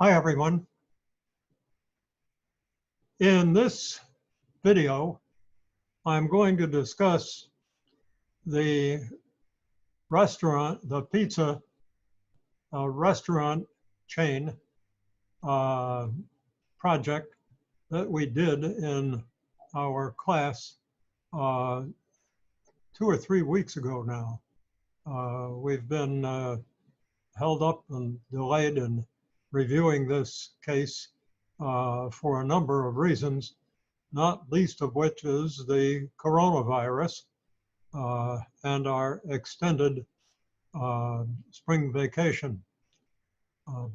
Hi, everyone. In this video, I'm going to discuss the pizza restaurant chain project that we did in our class 2 or 3 weeks ago now. We've been held up and delayed in reviewing this case for a number of reasons, not least of which is the coronavirus and our extended spring vacation.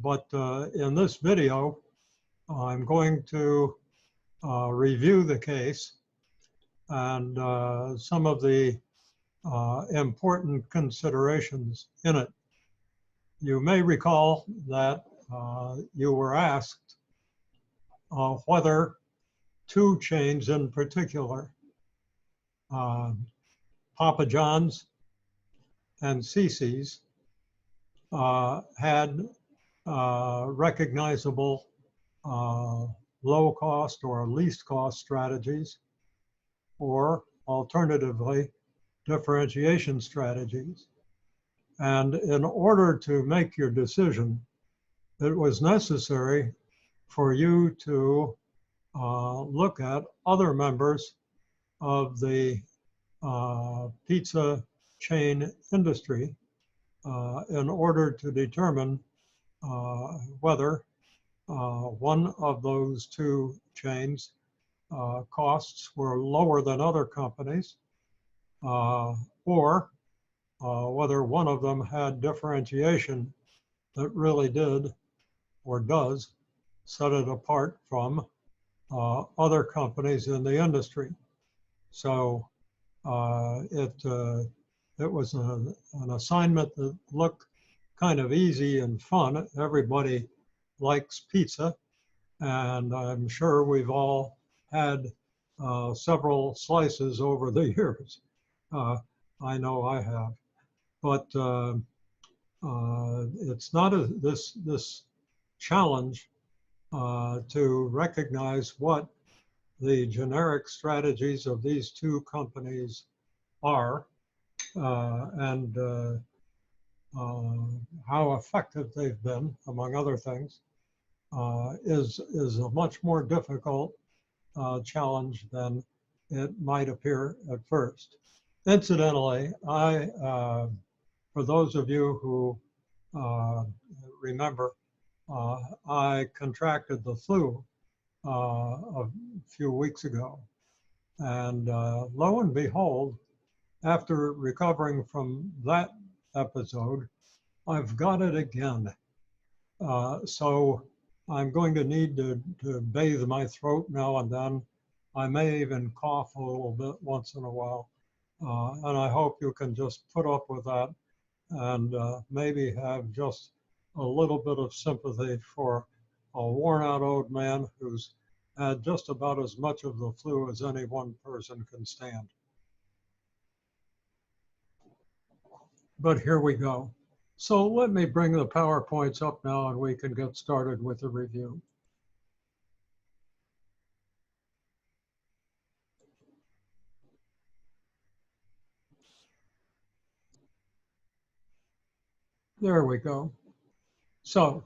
But in this video, I'm going to review the case and some of the important considerations in it. You may recall that you were asked whether two chains in particular, Papa John's and Cece's, had recognizable low cost or least cost strategies, or alternatively, differentiation strategies. And in order to make your decision, it was necessary for you to look at other members of the pizza chain industry in order to determine whether one of those two chains costs were lower than other companies, or whether one of them had differentiation that really did or does set it apart from other companies in the industry. So it was an assignment that looked kind of easy and fun. Everybody likes pizza, and I'm sure we've all had several slices over the years. I know I have, but it's not this challenge to recognize what the generic strategies of these two companies are and how effective they've been, among other things, is a much more difficult challenge than it might appear at first. Incidentally, for those of you who remember, I contracted the flu a few weeks ago. And lo and behold, after recovering from that episode, I've got it again. So I'm going to need to bathe my throat now and then. I may even cough a little bit once in a while. And I hope you can just put up with that and maybe have just a little bit of sympathy for a worn out old man who's had just about as much of the flu as any one person can stand. But here we go. So let me bring the PowerPoints up now and we can get started with the review. There we go. So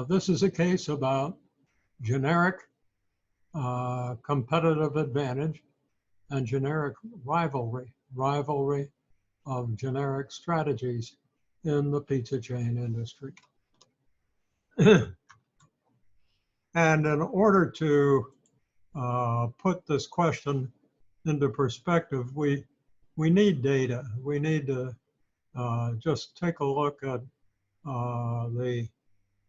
this is a case about generic competitive advantage and generic rivalry of generic strategies in the pizza chain industry. And in order to put this question into perspective, we need data. We need to just take a look at the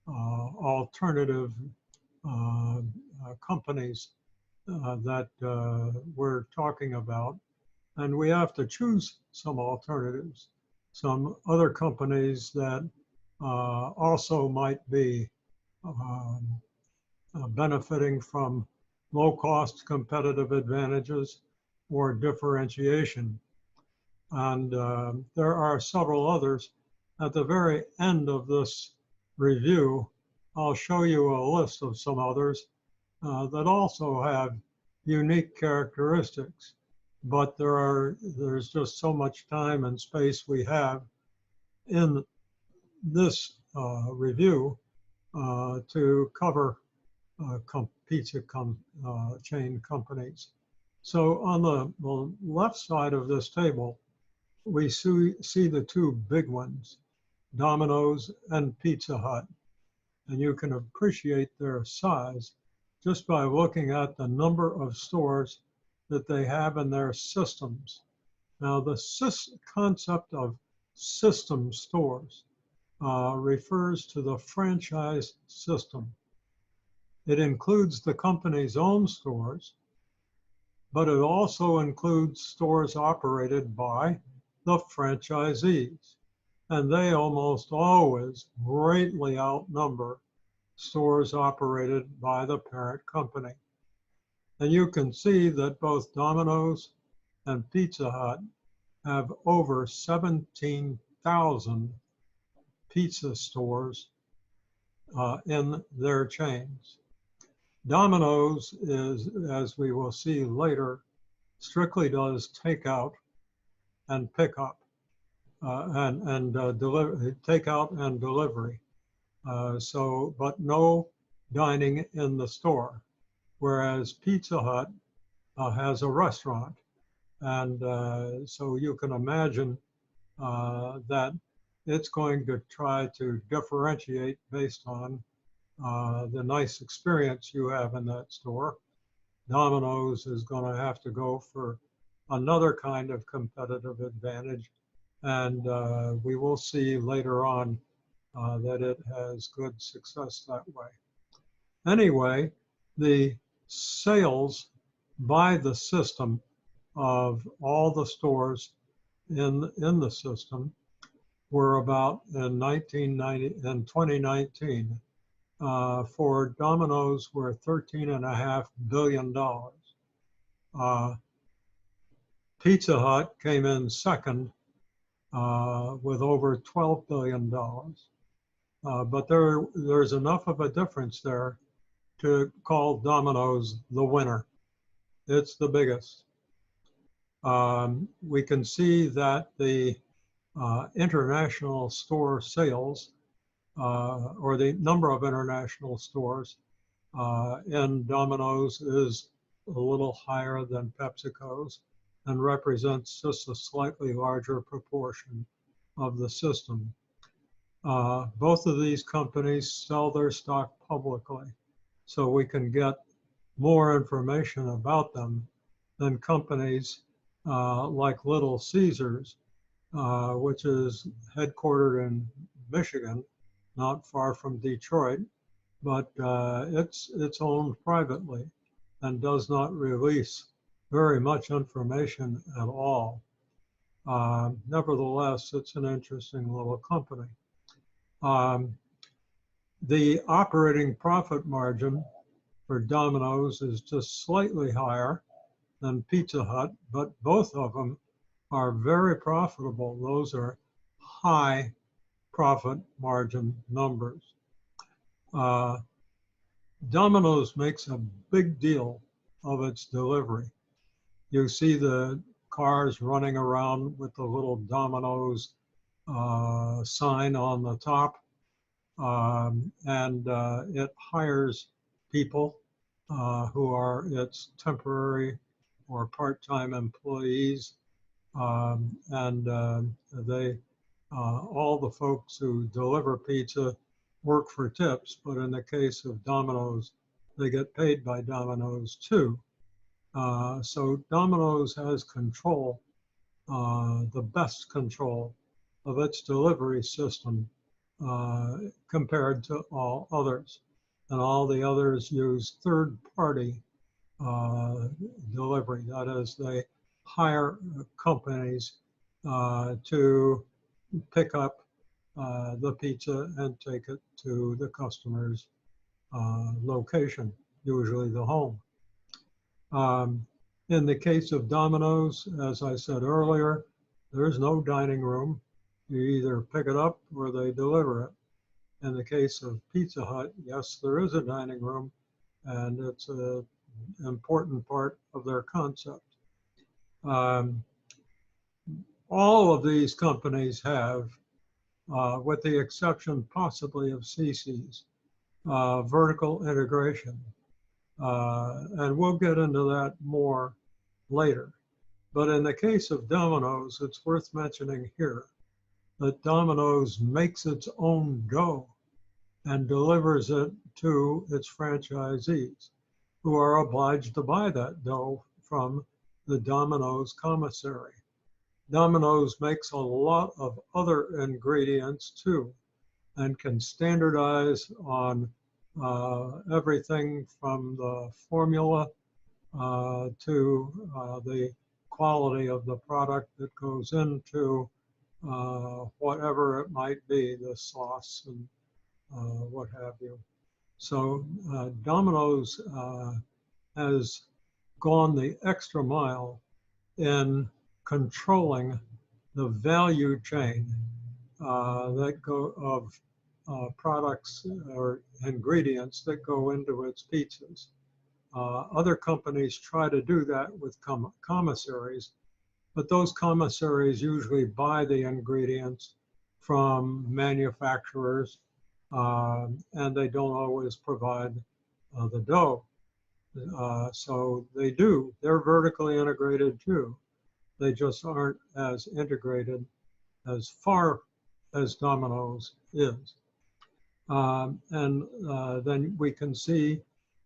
alternative companies that we're talking about. And we have to choose some alternatives, some other companies that also might be benefiting from low-cost competitive advantages or differentiation. And there are several others. At the very end of this review, I'll show you a list of some others that also have unique characteristics. But there's just so much time and space we have in this review to cover pizza chain companies. So on the left side of this table, we see the two big ones, Domino's and Pizza Hut. And you can appreciate their size just by looking at the number of stores that they have in their systems. Now, the concept of system stores refers to the franchise system. It includes the company's own stores, but it also includes stores operated by the franchisees. And they almost always greatly outnumber stores operated by the parent company. And you can see that both Domino's and Pizza Hut have over 17,000 pizza stores in their chains. Domino's is, as we will see later, strictly does takeout and pickup and takeout and delivery. But no dining in the store, whereas Pizza Hut has a restaurant. And so you can imagine that it's going to try to differentiate based on the nice experience you have in that store. Domino's is going to have to go for another kind of competitive advantage. And we will see later on that it has good success that way. Anyway, the sales by the system of all the stores in the system were about in 2019 for Domino's were $13.5 billion. Pizza Hut came in second with over $12 billion. But there's enough of a difference there to call Domino's the winner. It's the biggest. We can see that the international store sales or the number of international stores in Domino's is a little higher than PepsiCo's and represents just a slightly larger proportion of the system. Both of these companies sell their stock publicly, so we can get more information about them than companies like Little Caesars, which is headquartered in Michigan, not far from Detroit, but it's owned privately and does not release very much information at all. Nevertheless, it's an interesting little company. The operating profit margin for Domino's is just slightly higher than Pizza Hut, but both of them are very profitable. Those are high profit margin numbers. Domino's makes a big deal of its delivery. You see the cars running around with the little Domino's sign on the top, and it hires people who are its temporary or part-time employees, and all the folks who deliver pizza work for tips, but in the case of Domino's, they get paid by Domino's too. So Domino's has control, the best control of its delivery system compared to all others. And all the others use third-party delivery. That is, they hire companies to pick up the pizza and take it to the customer's location, usually the home. In the case of Domino's, as I said earlier, there's no dining room. You either pick it up or they deliver it. In the case of Pizza Hut, yes, there is a dining room, and it's an important part of their concept. All of these companies have, with the exception possibly of CC's, vertical integration. And we'll get into that more later. But in the case of Domino's, it's worth mentioning here that Domino's makes its own dough and delivers it to its franchisees, who are obliged to buy that dough from the Domino's commissary. Domino's makes a lot of other ingredients too, and can standardize on everything from the formula to the quality of the product that goes into whatever it might be, the sauce and what have you. So Domino's has gone the extra mile in controlling the value chain that go of products or ingredients that go into its pizzas. Other companies try to do that with commissaries, but those commissaries usually buy the ingredients from manufacturers, and they don't always provide the dough. So they're vertically integrated too. They just aren't as integrated as far as Domino's is. Then we can see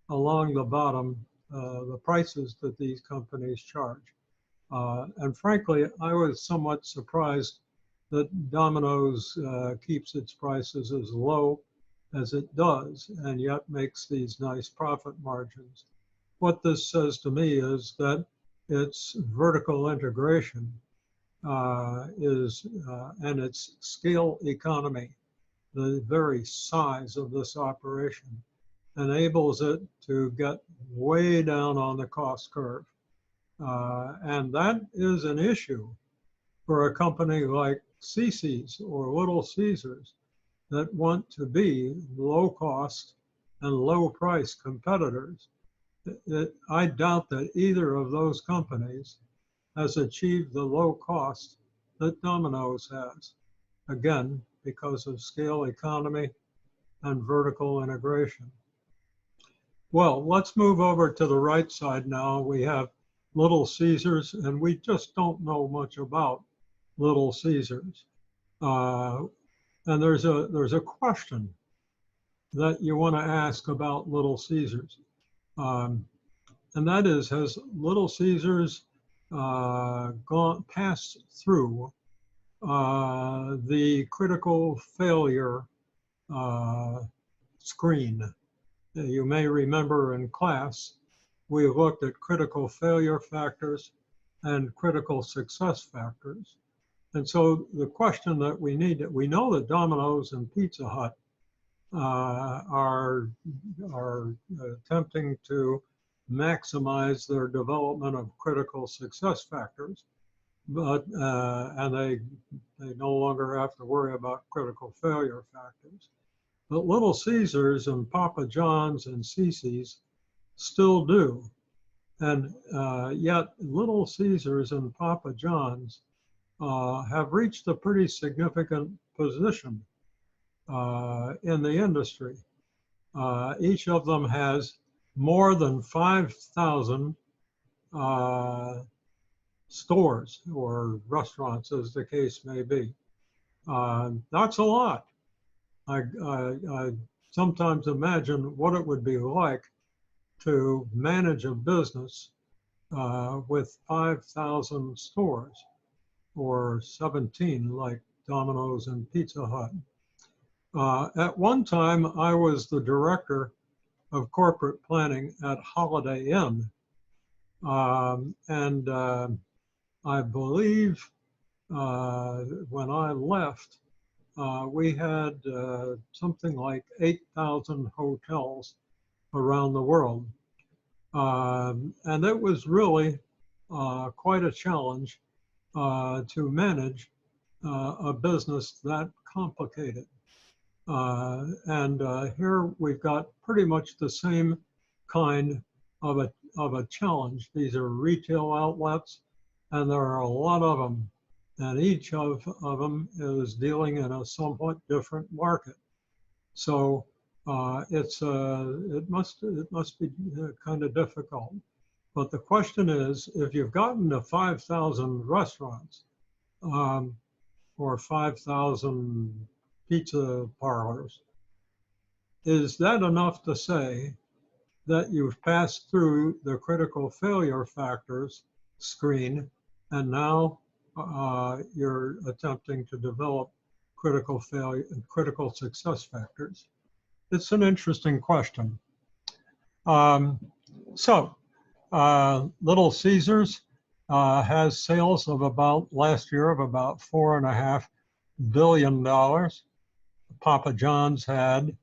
along the bottom the prices that these companies charge. And frankly, I was somewhat surprised that Domino's keeps its prices as low as it does, and yet makes these nice profit margins. What this says to me is that its vertical integration and its scale economy, the very size of this operation, enables it to get way down on the cost curve. And that is an issue for a company like CC's or Little Caesars that want to be low cost and low price competitors. I doubt that either of those companies has achieved the low cost that Domino's has. Again, because of scale economy and vertical integration. Well, let's move over to the right side now. We have Little Caesars, and we just don't know much about Little Caesars. And there's a question that you want to ask about Little Caesars. And that is, has Little Caesars passed through the critical failure screen? You may remember in class, we looked at critical failure factors and critical success factors. And so the question that we know that Domino's and Pizza Hut are attempting to maximize their development of critical success factors, but and they no longer have to worry about critical failure factors. But Little Caesars and Papa John's and CC's still do. And yet Little Caesars and Papa John's have reached a pretty significant position in the industry. Each of them has more than 5,000 stores or restaurants, as the case may be. That's a lot. I sometimes imagine what it would be like to manage a business with 5,000 stores, or 17 like Domino's and Pizza Hut. At one time, I was the director of corporate planning at Holiday Inn. And I believe when I left, we had something like 8,000 hotels around the world. And it was really quite a challenge to manage a business that complicated. Here we've got pretty much the same kind of a challenge. These are retail outlets, and there are a lot of them, and each of them is dealing in a somewhat different market. So it must be kind of difficult. But the question is, if you've gotten to 5,000 restaurants or 5,000 pizza parlors, is that enough to say that you've passed through the critical failure factors screen and now you're attempting to develop critical success factors? It's an interesting question. Little Caesars has sales of last year of about $4.5 billion. Papa John's had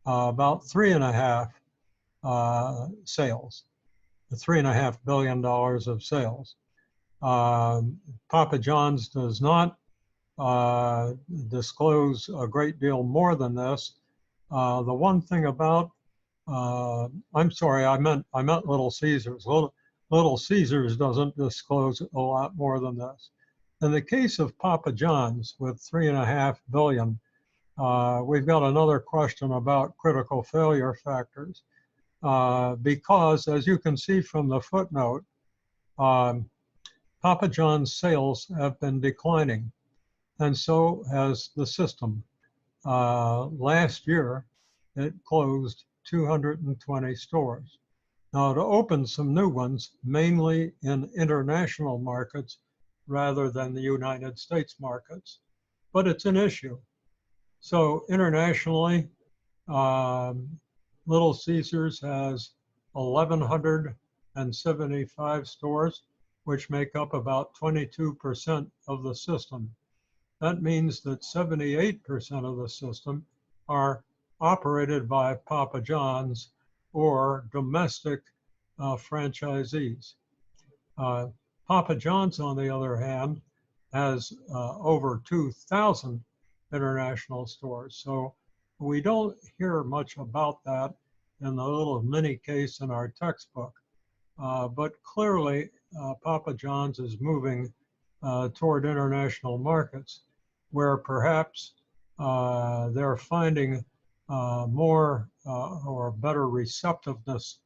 about $3.5 billion of sales. Papa John's does not disclose a great deal more than this. The one thing about, I'm sorry, I meant Little Caesars. Little Caesars doesn't disclose a lot more than this. In the case of Papa John's with $3.5 billion, we've got another question about critical failure factors. Because as you can see from the footnote, Papa John's sales have been declining, and so has the system. Last year, it closed 220 stores. Now, to open some new ones, mainly in international markets rather than the United States markets, but it's an issue. So internationally, Little Caesars has 1,175 stores, which make up about 22% of the system. That means that 78% of the system are operated by Papa John's or domestic franchisees. Papa John's, on the other hand, has over 2,000 international stores. So we don't hear much about that in the little mini case in our textbook. But clearly, Papa John's is moving toward international markets where perhaps they're finding more or better receptiveness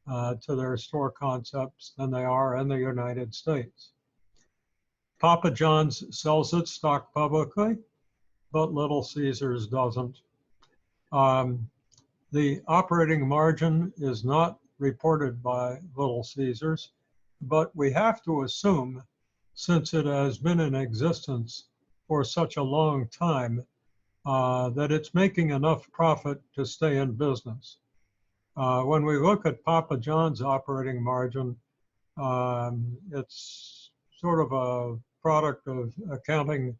to their store concepts than they are in the United States. Papa John's sells its stock publicly, but Little Caesars doesn't. The operating margin is not reported by Little Caesars, but we have to assume, since it has been in existence for such a long time, that it's making enough profit to stay in business. When we look at Papa John's operating margin, it's sort of a product of accounting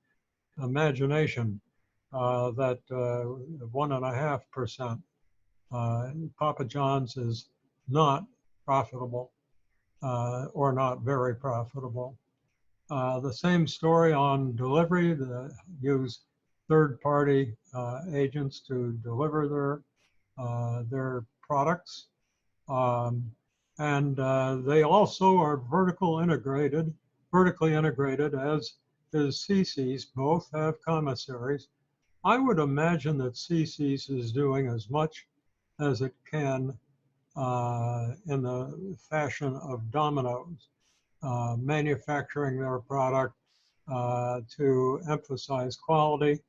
imagination, that 1.5%. Papa John's is not profitable or not very profitable. The same story on delivery. They use third-party agents to deliver their products. They also are vertically integrated, as is CC's. Both have commissaries. I would imagine that CC's is doing as much as it can in the fashion of Domino's, manufacturing their product to emphasize quality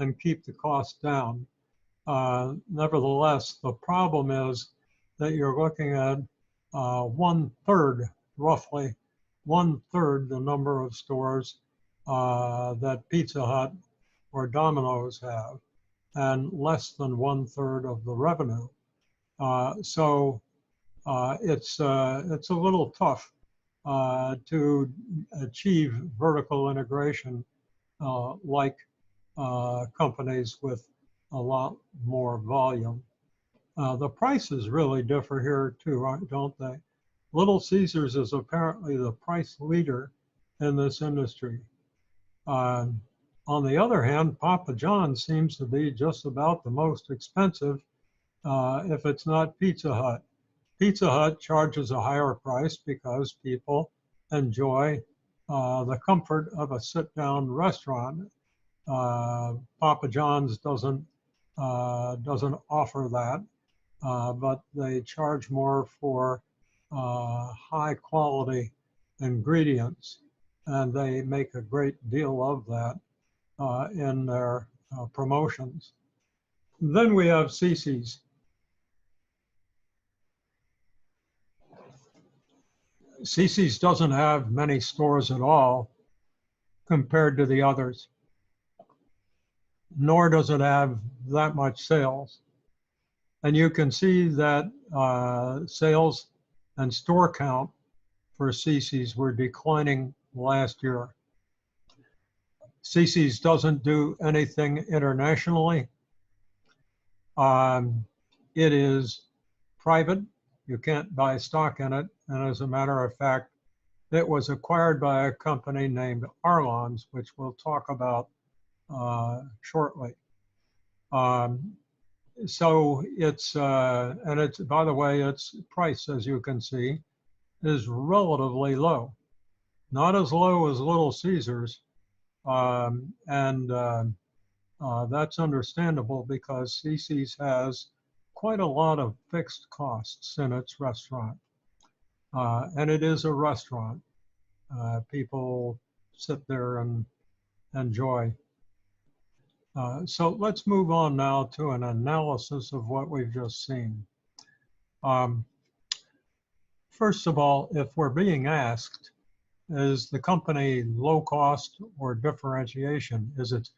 and keep the cost down. Nevertheless, the problem is that you're looking at roughly one third the number of stores that Pizza Hut or Domino's have, and less than 1/3 of the revenue. So it's a little tough to achieve vertical integration like companies with a lot more volume. The prices really differ here too, don't they? Little Caesars is apparently the price leader in this industry. On the other hand, Papa John's seems to be just about the most expensive if it's not Pizza Hut. Pizza Hut charges a higher price because people enjoy the comfort of a sit-down restaurant. Papa John's doesn't offer that, but they charge more for high quality ingredients, and they make a great deal of that in their promotions. Then we have Cece's. Cece's doesn't have many stores at all compared to the others, nor does it have that much sales. And you can see that sales and store count for Cece's were declining last year. Cece's doesn't do anything internationally. It is private. You can't buy stock in it. And as a matter of fact, it was acquired by a company named Arlon's, which we'll talk about shortly. So it's, and it's, by the way, its price, as you can see, is relatively low. Not as low as Little Caesars. That's understandable because Cece's has quite a lot of fixed costs in its restaurant. And it is a restaurant. People sit there and enjoy. So let's move on now to an analysis of what we've just seen. First of all, if we're being asked, is the company low cost or differentiation? Is its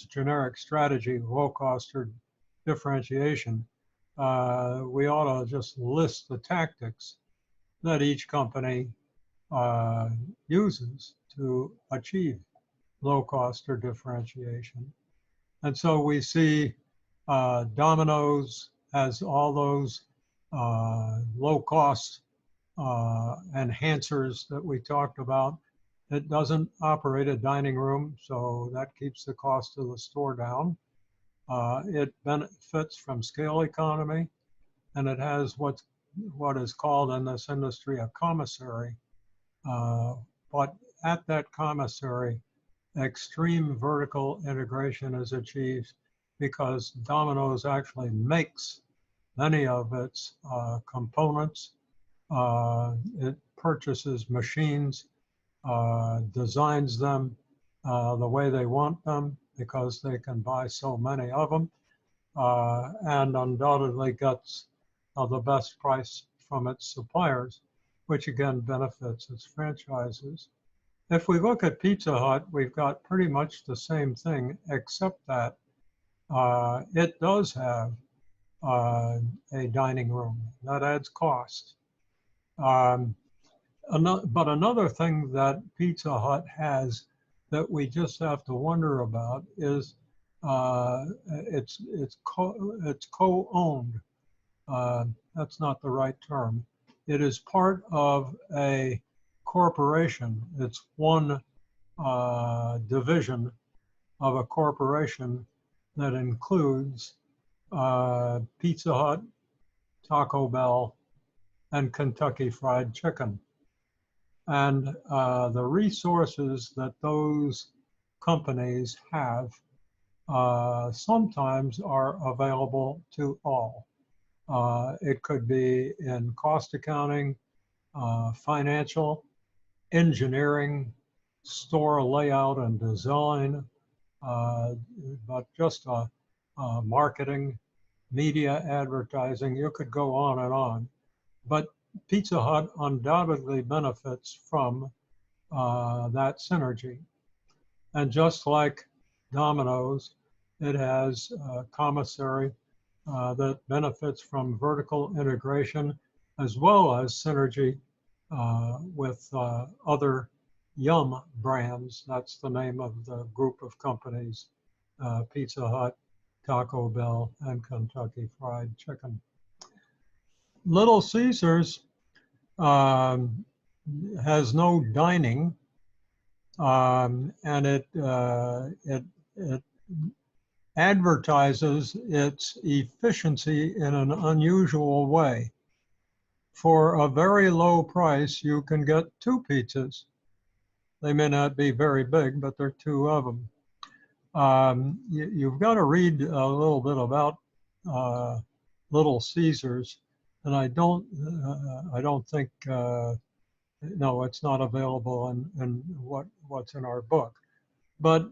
generic strategy low cost or differentiation? We ought to just list the tactics that each company uses to achieve low cost or differentiation. And so we see Domino's has all those low cost enhancers that we talked about. It doesn't operate a dining room, so that keeps the cost of the store down. It benefits from scale economy, and it has what is called in this industry a commissary. But at that commissary, extreme vertical integration is achieved because Domino's actually makes many of its components. It purchases machines, designs them the way they want them because they can buy so many of them, and undoubtedly gets the best price from its suppliers, which again benefits its franchises. If we look at Pizza Hut, we've got pretty much the same thing, except that it does have a dining room. That adds cost. But another thing that Pizza Hut has that we just have to wonder about is it's co-owned. That's not the right term. It is part of a corporation. It's one division of a corporation that includes Pizza Hut, Taco Bell, and Kentucky Fried Chicken. And the resources that those companies have sometimes are available to all. It could be in cost accounting, financial, engineering, store layout and design, but just marketing, media advertising, you could go on and on. But Pizza Hut undoubtedly benefits from that synergy. And just like Domino's, it has a commissary that benefits from vertical integration as well as synergy with other Yum brands. That's the name of the group of companies, Pizza Hut, Taco Bell, and Kentucky Fried Chicken. Little Caesars has no dining, and it advertises its efficiency in an unusual way. For a very low price, you can get 2 pizzas. They may not be very big, but there are 2 of them. You've got to read a little bit about Little Caesars, and I don't think no, it's not available in what's in our book. But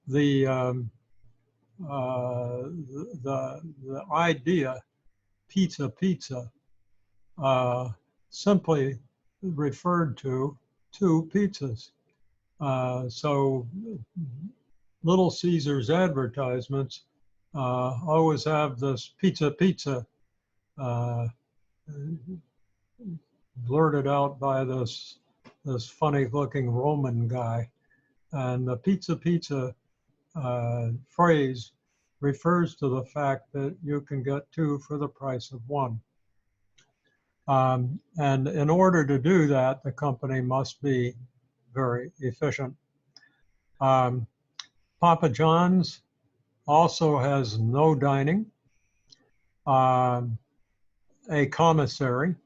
the idea pizza simply referred to 2 pizzas. So Little Caesars advertisements always have this pizza blurted out by this funny looking Roman guy. And the pizza phrase refers to the fact that you can get 2 for the price of 1. And in order to do that, the company must be very efficient. Papa John's also has no dining, a commissary,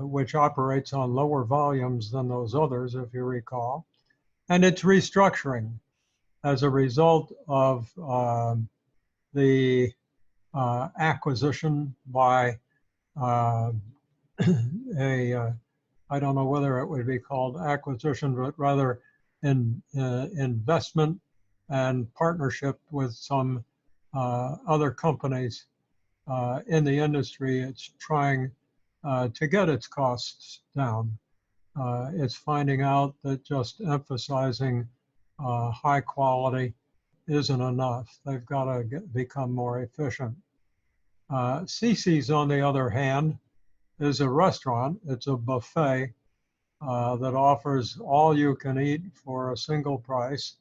which operates on lower volumes than those others, if you recall, and it's restructuring as a result of the acquisition by I don't know whether it would be called acquisition, but rather investment and partnership with some other companies in the industry. It's trying to get its costs down. It's finding out that just emphasizing high quality isn't enough. They've got to become more efficient. Cece's, on the other hand, is a restaurant. It's a buffet that offers all you can eat for a single price.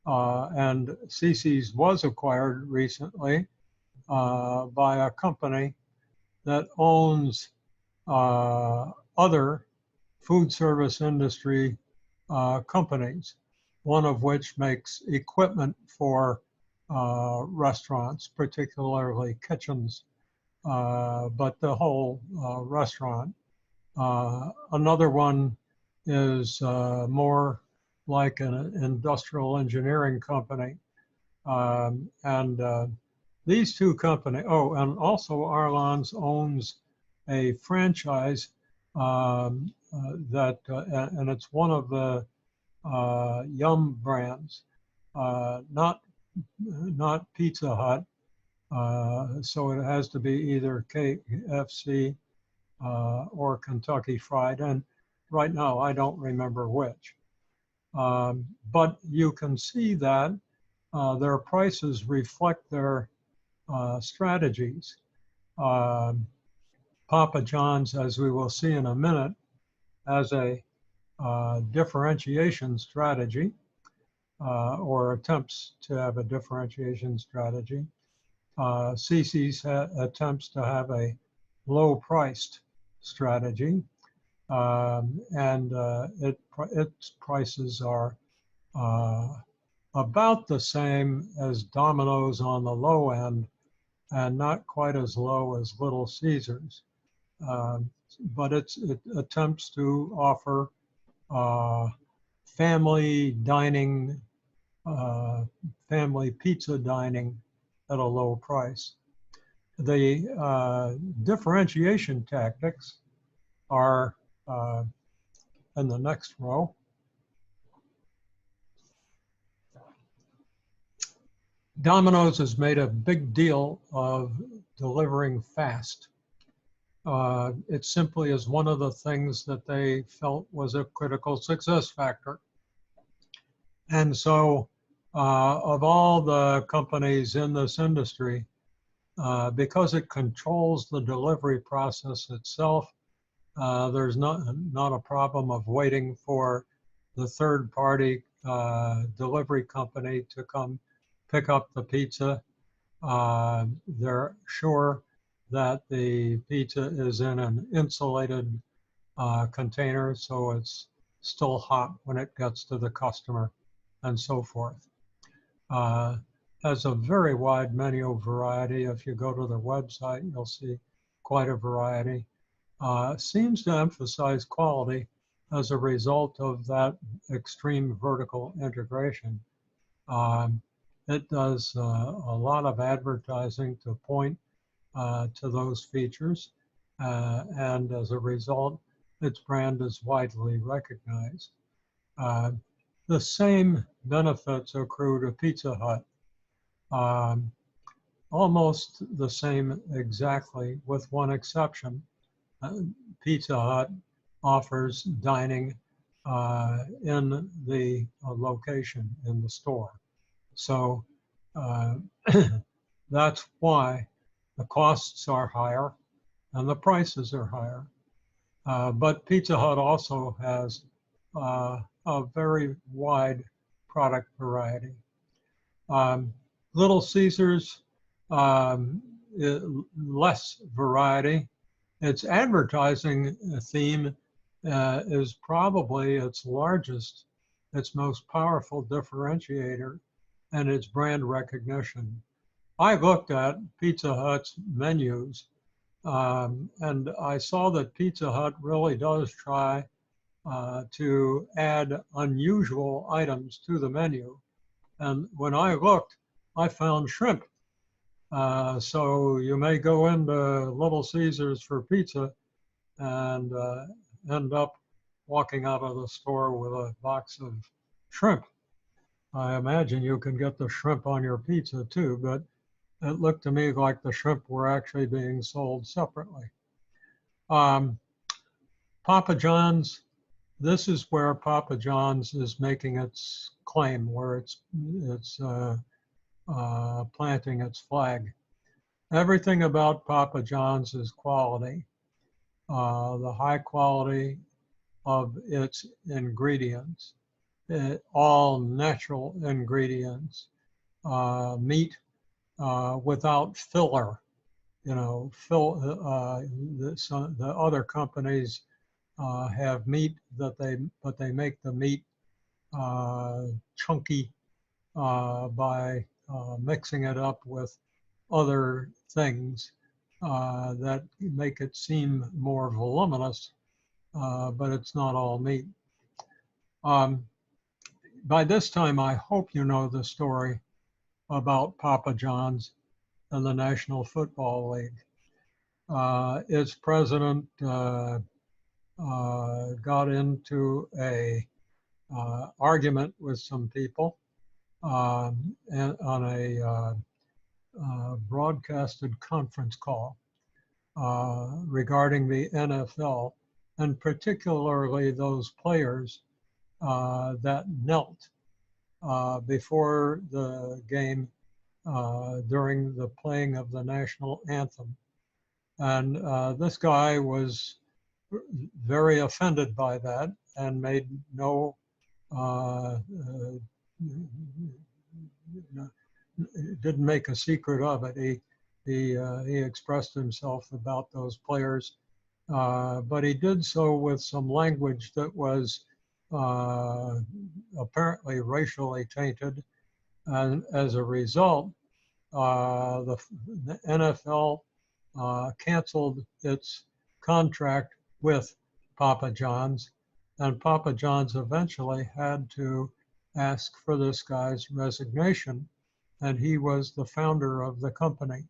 And Cece's was acquired recently by a company that owns other food service industry companies, one of which makes equipment for restaurants, particularly kitchens, but the whole restaurant. Another one is more like an industrial engineering company. And these 2 companies, oh, and also Arlon's owns a franchise that, and it's one of the Yum brands, not Pizza Hut. So it has to be either KFC or Kentucky Fried, and right now I don't remember which. But you can see that their prices reflect their strategies. Papa John's, as we will see in a minute, has a differentiation strategy or attempts to have a differentiation strategy. Cece's attempts to have a low-priced strategy, and its prices are about the same as Domino's on the low end, and not quite as low as Little Caesars. But it attempts to offer family dining, family pizza dining at a low price. The differentiation tactics are in the next row. Domino's has made a big deal of delivering fast. It simply is one of the things that they felt was a critical success factor. And so of all the companies in this industry, because it controls the delivery process itself, there's not a problem of waiting for the third-party delivery company to come pick up the pizza. They're sure that the pizza is in an insulated container, so it's still hot when it gets to the customer, and so forth. Has a very wide menu variety. If you go to their website, you'll see quite a variety. Seems to emphasize quality as a result of that extreme vertical integration. It does a lot of advertising to point to those features, and as a result, its brand is widely recognized. The same benefits accrue to Pizza Hut. Almost the same exactly, with one exception. Pizza Hut offers dining in the location, in the store. So that's why the costs are higher and the prices are higher. But Pizza Hut also has a very wide product variety. Little Caesars, less variety. Its advertising theme is probably its largest, its most powerful differentiator, and its brand recognition. I looked at Pizza Hut's menus, and I saw that Pizza Hut really does try to add unusual items to the menu. And when I looked, I found shrimp. So you may go into Little Caesars for pizza and end up walking out of the store with a box of shrimp. I imagine you can get the shrimp on your pizza too, but it looked to me like the shrimp were actually being sold separately. Papa John's, this is where Papa John's is making its claim, where it's planting its flag. Everything about Papa John's is quality. The high quality of its ingredients, all natural ingredients, meat without filler. You know, the other companies have meat but they make the meat chunky by mixing it up with other things that make it seem more voluminous, but it's not all meat. By this time, I hope you know the story about Papa John's and the National Football League. Its president got into a argument with some people and on a broadcasted conference call regarding the NFL, and particularly those players that knelt before the game during the playing of the national anthem. And this guy was very offended by that and made no didn't make a secret of it. He expressed himself about those players, but he did so with some language that was apparently racially tainted, and as a result, the NFL canceled its contract with Papa John's, and Papa John's eventually had to ask for this guy's resignation, and he was the founder of the company.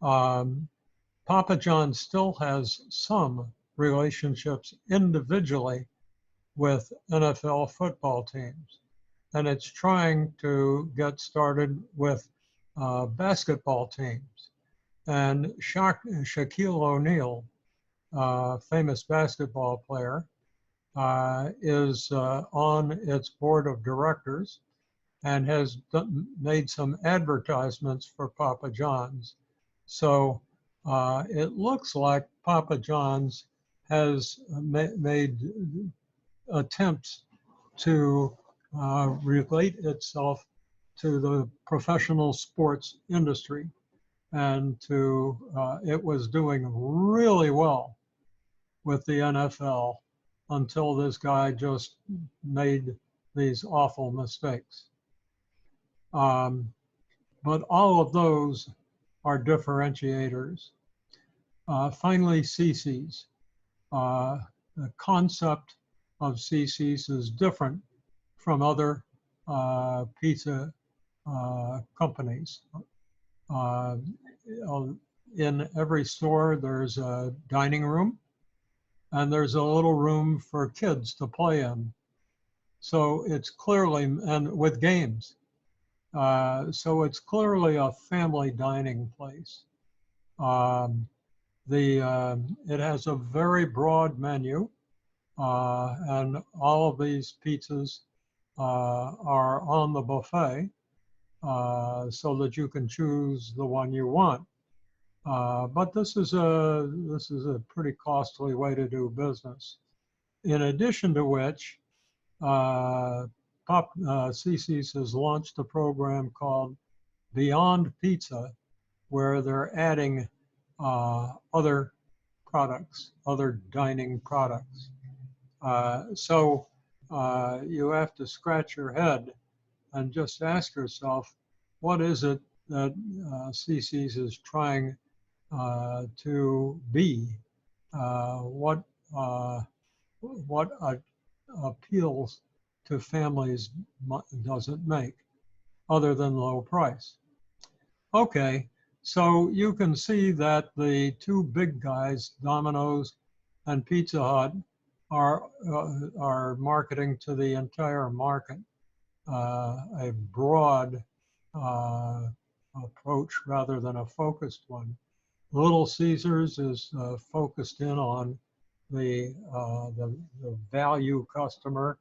Papa John's still has some relationships individually with NFL football teams, and it's trying to get started with basketball teams. And Shaquille O'Neal, famous basketball player, is on its board of directors and has made some advertisements for Papa John's. So it looks like Papa John's has made attempts to relate itself to the professional sports industry, and it was doing really well with the NFL until this guy just made these awful mistakes. But all of those are differentiators. Finally, CCs. The concept of CCs is different from other pizza companies. In every store, there's a dining room, and there's a little room for kids to play in. So it's clearly, and with games. So it's clearly a family dining place. It has a very broad menu, and all of these pizzas are on the buffet, so that you can choose the one you want. But this is a pretty costly way to do business. In addition to which, CC's has launched a program called Beyond Pizza, where they're adding other products, other dining products. So you have to scratch your head and just ask yourself, what is it that CC's is trying to be? What appeals to families does it make, other than low price? Okay, so you can see that the two big guys, Domino's and Pizza Hut, are marketing to the entire market, a broad approach rather than a focused one. Little Caesars is focused in on the value customer,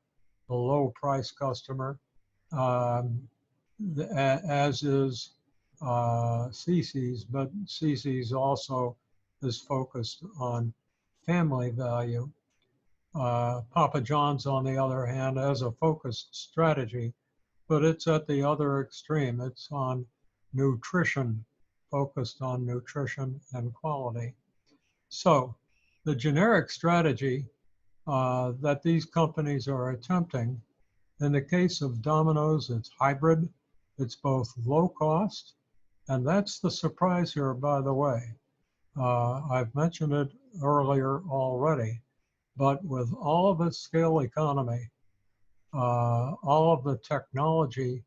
the low price customer, as is CC's, but CC's also is focused on family value. Papa John's, on the other hand, has a focused strategy, but it's at the other extreme. It's on nutrition, focused on nutrition and quality. So the generic strategy that these companies are attempting, in the case of Domino's, it's hybrid. It's both low cost, and that's the surprise here, by the way. I've mentioned it earlier already, but with all of its scale economy, all of the technology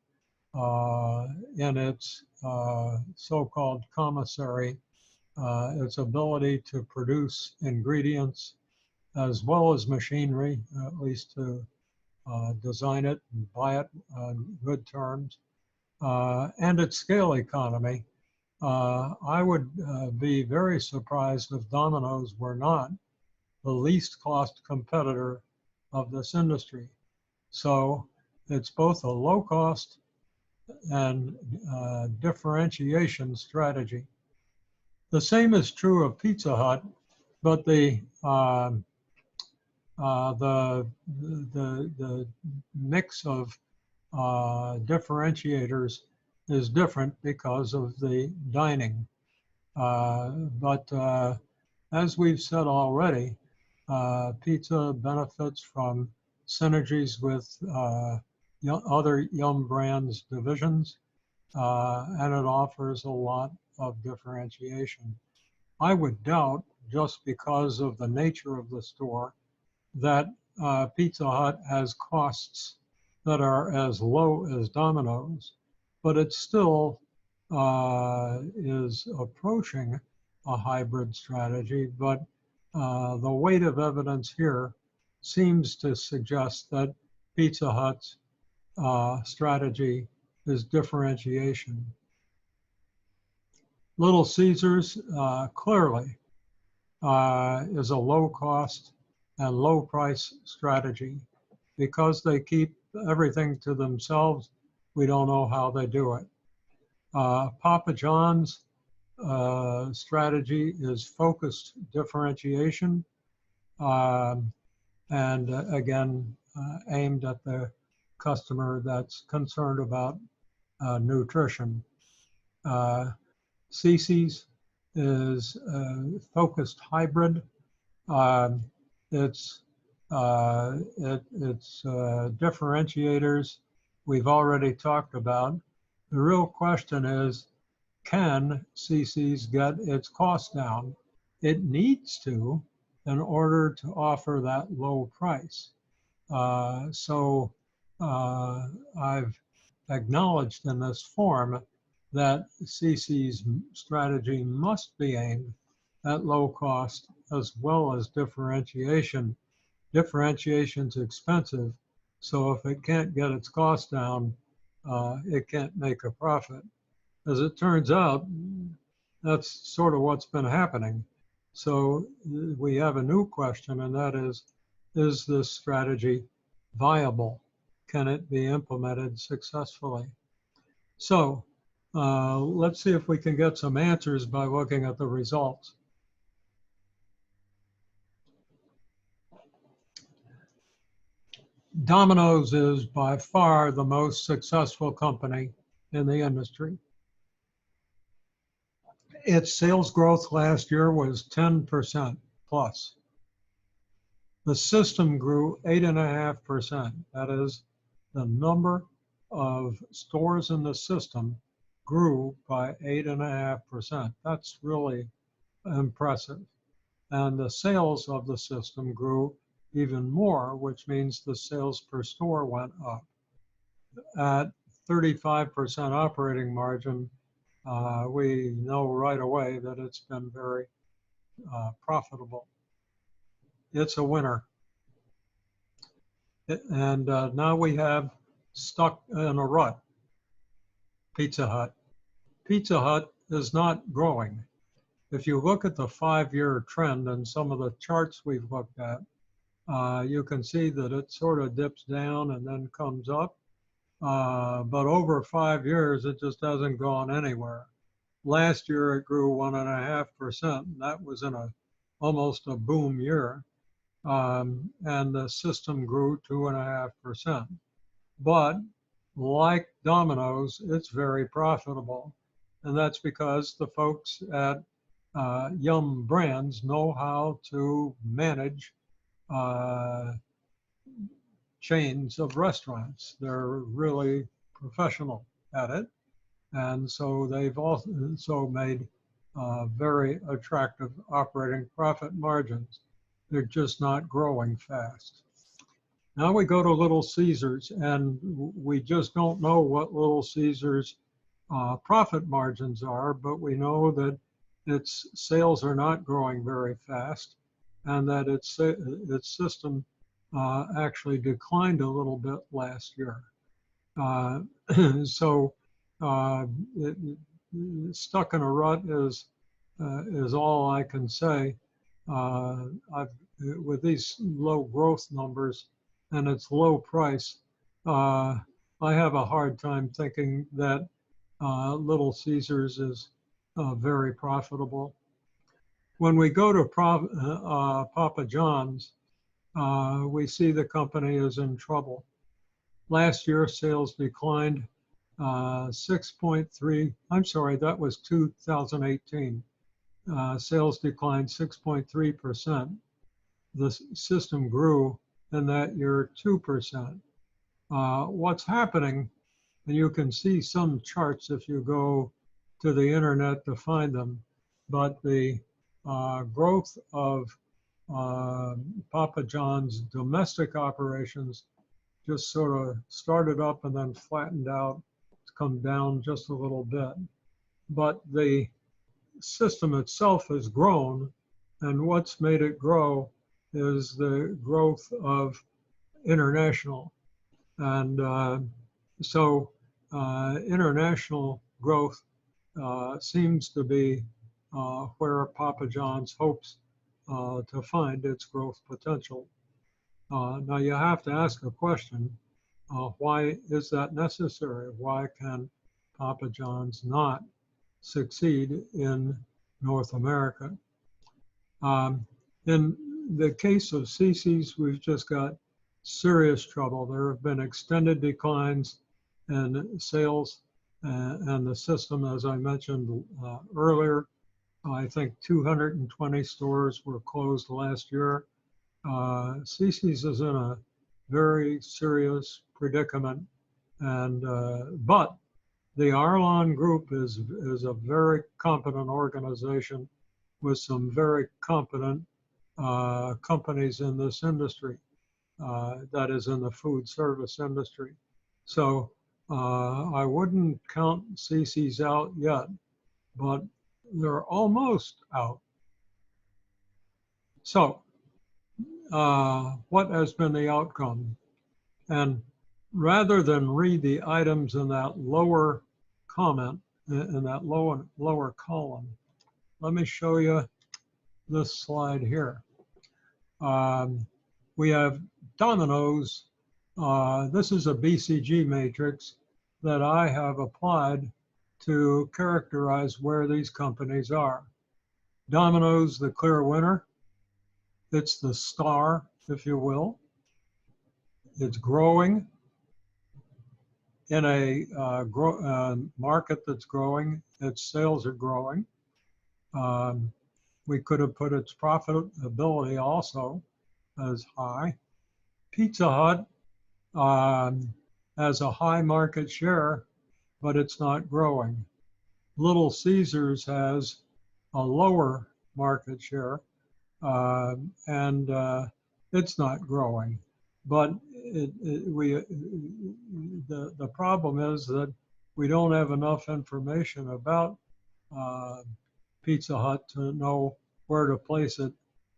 in its so-called commissary, its ability to produce ingredients as well as machinery, at least to design it and buy it on good terms, and its scale economy, I would be very surprised if Domino's were not the least cost competitor of this industry. So it's both a low cost and differentiation strategy. The same is true of Pizza Hut, but the mix of differentiators is different because of the dining. But as we've said already, pizza benefits from synergies with other Yum Brands divisions, and it offers a lot of differentiation. I would doubt, just because of the nature of the store, that Pizza Hut has costs that are as low as Domino's, but it still is approaching a hybrid strategy. But the weight of evidence here seems to suggest that Pizza Hut's strategy is differentiation. Little Caesars clearly is a low cost and low price strategy. Because they keep everything to themselves, we don't know how they do it. Papa John's strategy is focused differentiation, and again, aimed at the customer that's concerned about nutrition. CC's is focused hybrid. It's It's differentiators we've already talked about. The real question is, can CC's get its cost down? It needs to in order to offer that low price. So I've acknowledged in this form that CC's strategy must be aimed at low cost as well as differentiation. Differentiation's expensive, so if it can't get its cost down, it can't make a profit. As it turns out, that's sort of what's been happening. So we have a new question, and that is this strategy viable? Can it be implemented successfully? So let's see if we can get some answers by looking at the results. Domino's is by far the most successful company in the industry. Its sales growth last year was 10% plus. The system grew 8.5%. That is, the number of stores in the system grew by 8.5%. That's really impressive. And the sales of the system grew even more, which means the sales per store went up. At 35% operating margin, we know right away that it's been very profitable. It's a winner. And now we have stuck in a rut. Pizza Hut. Pizza Hut is not growing. If you look at the 5-year trend and some of the charts we've looked at, you can see that it sort of dips down and then comes up. But over 5 years, it just hasn't gone anywhere. Last year, it grew 1.5%. That was in almost a boom year. And the system grew 2.5%. But like Domino's, it's very profitable. And that's because the folks at Yum Brands know how to manage chains of restaurants. They're really professional at it. And so they've also made very attractive operating profit margins. They're just not growing fast. Now we go to Little Caesars, and we just don't know what Little Caesars profit margins are, but we know that its sales are not growing very fast, and that its system actually declined a little bit last year. So stuck in a rut is all I can say. With these low growth numbers and its low price, I have a hard time thinking that Little Caesars is very profitable. When we go to Papa John's, we see the company is in trouble. Last year, sales declined 6.3, I'm sorry, that was 2018. Sales declined 6.3%. The system grew in that year 2%. What's happening, and you can see some charts if you go to the internet to find them, but the growth of Papa John's domestic operations just sort of started up and then flattened out. It's come down just a little bit. But the system itself has grown, and what's made it grow is the growth of international. And so international growth seems to be where Papa John's hopes to find its growth potential. Now you have to ask a question, why is that necessary? Why can Papa John's not succeed in North America? In the case of CC's, we've just got serious trouble. There have been extended declines in sales and the system, as I mentioned earlier. I think 220 stores were closed last year. CC's is in a very serious predicament, and but the Arlon Group is a very competent organization with some very competent companies in this industry, that is in the food service industry. So I wouldn't count CC's out yet, but they're almost out. So what has been the outcome? And rather than read the items in that lower comment, in that lower column, let me show you this slide here. We have dominoes. This is a BCG matrix that I have applied to characterize where these companies are. Domino's, the clear winner. It's the star, if you will. It's growing in a market that's growing. Its sales are growing. We could have put its profitability also as high. Pizza Hut has a high market share, but it's not growing. Little Caesars has a lower market share, and it's not growing. But the problem is that we don't have enough information about Pizza Hut to know where to place it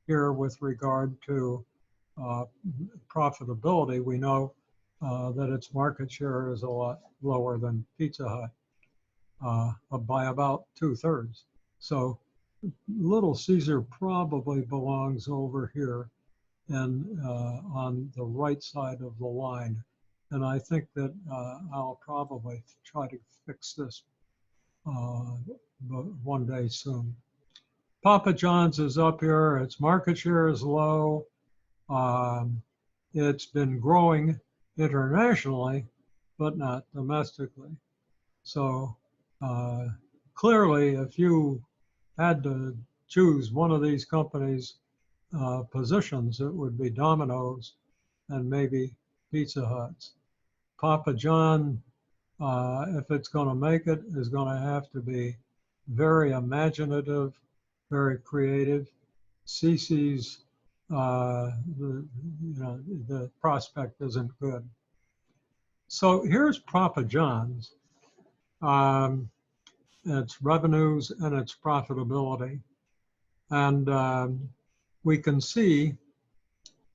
here with regard to profitability. We know that its market share is a lot lower than Pizza Hut by about 2/3. So Little Caesar probably belongs over here and on the right side of the line. And I think that I'll probably try to fix this one day soon. Papa John's is up here. Its market share is low. It's been growing internationally, but not domestically. So clearly, if you had to choose one of these companies' positions, it would be Domino's and maybe Pizza Hut's. Papa John, if it's going to make it, is going to have to be very imaginative, very creative. CC's, the prospect isn't good. So here's Papa John's, its revenues and its profitability. And we can see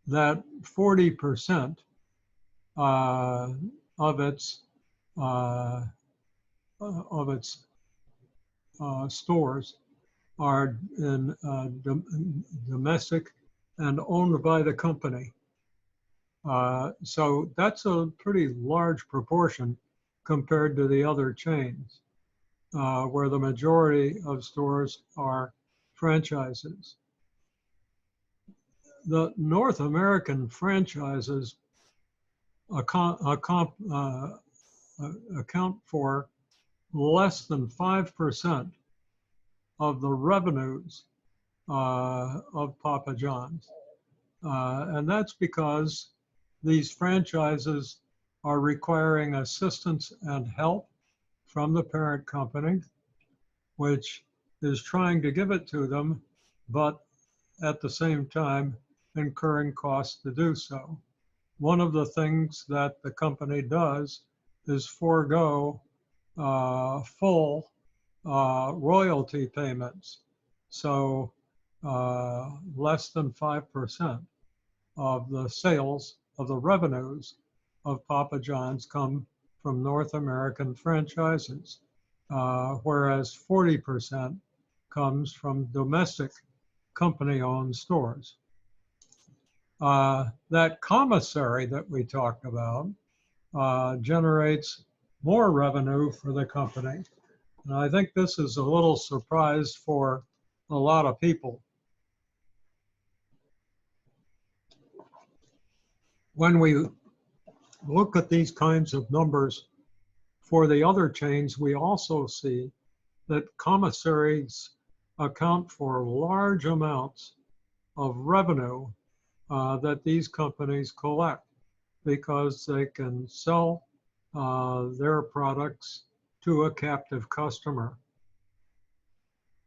that 40% of its stores are in domestic and owned by the company. So that's a pretty large proportion compared to the other chains, where the majority of stores are franchises. The North American franchises account for less than 5% of the revenues of Papa John's. And that's because these franchises are requiring assistance and help from the parent company, which is trying to give it to them, but at the same time incurring costs to do so. One of the things that the company does is forego full royalty payments. So less than 5% of the sales of the revenues of Papa John's come from North American franchises, whereas 40% comes from domestic company-owned stores. That commissary that we talked about generates more revenue for the company. And I think this is a little surprise for a lot of people. When we look at these kinds of numbers for the other chains, we also see that commissaries account for large amounts of revenue that these companies collect, because they can sell their products to a captive customer.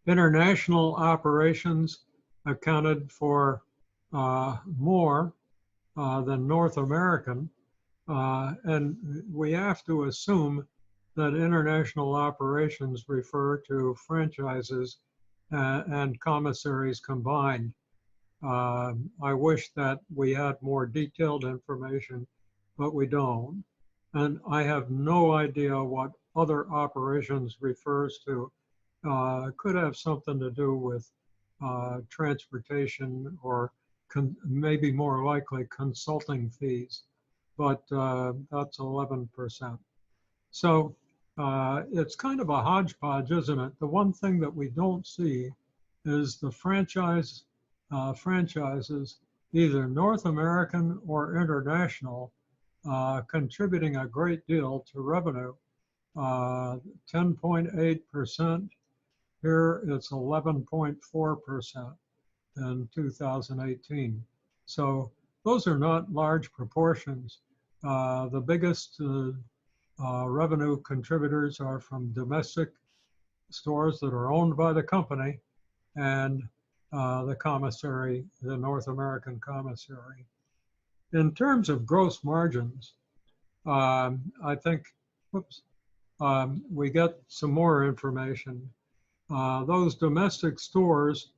International operations accounted for more than North American, and we have to assume that international operations refer to franchises and commissaries combined. I wish that we had more detailed information, but we don't. And I have no idea what other operations refers to. Could have something to do with transportation, or maybe more likely consulting fees, but that's 11%. So it's kind of a hodgepodge, isn't it? The one thing that we don't see is the franchises, either North American or international, contributing a great deal to revenue. 10.8%. Here it's 11.4% in 2018. So those are not large proportions. The biggest revenue contributors are from domestic stores that are owned by the company, and the commissary, the North American commissary. In terms of gross margins, I think, we get some more information. Those domestic stores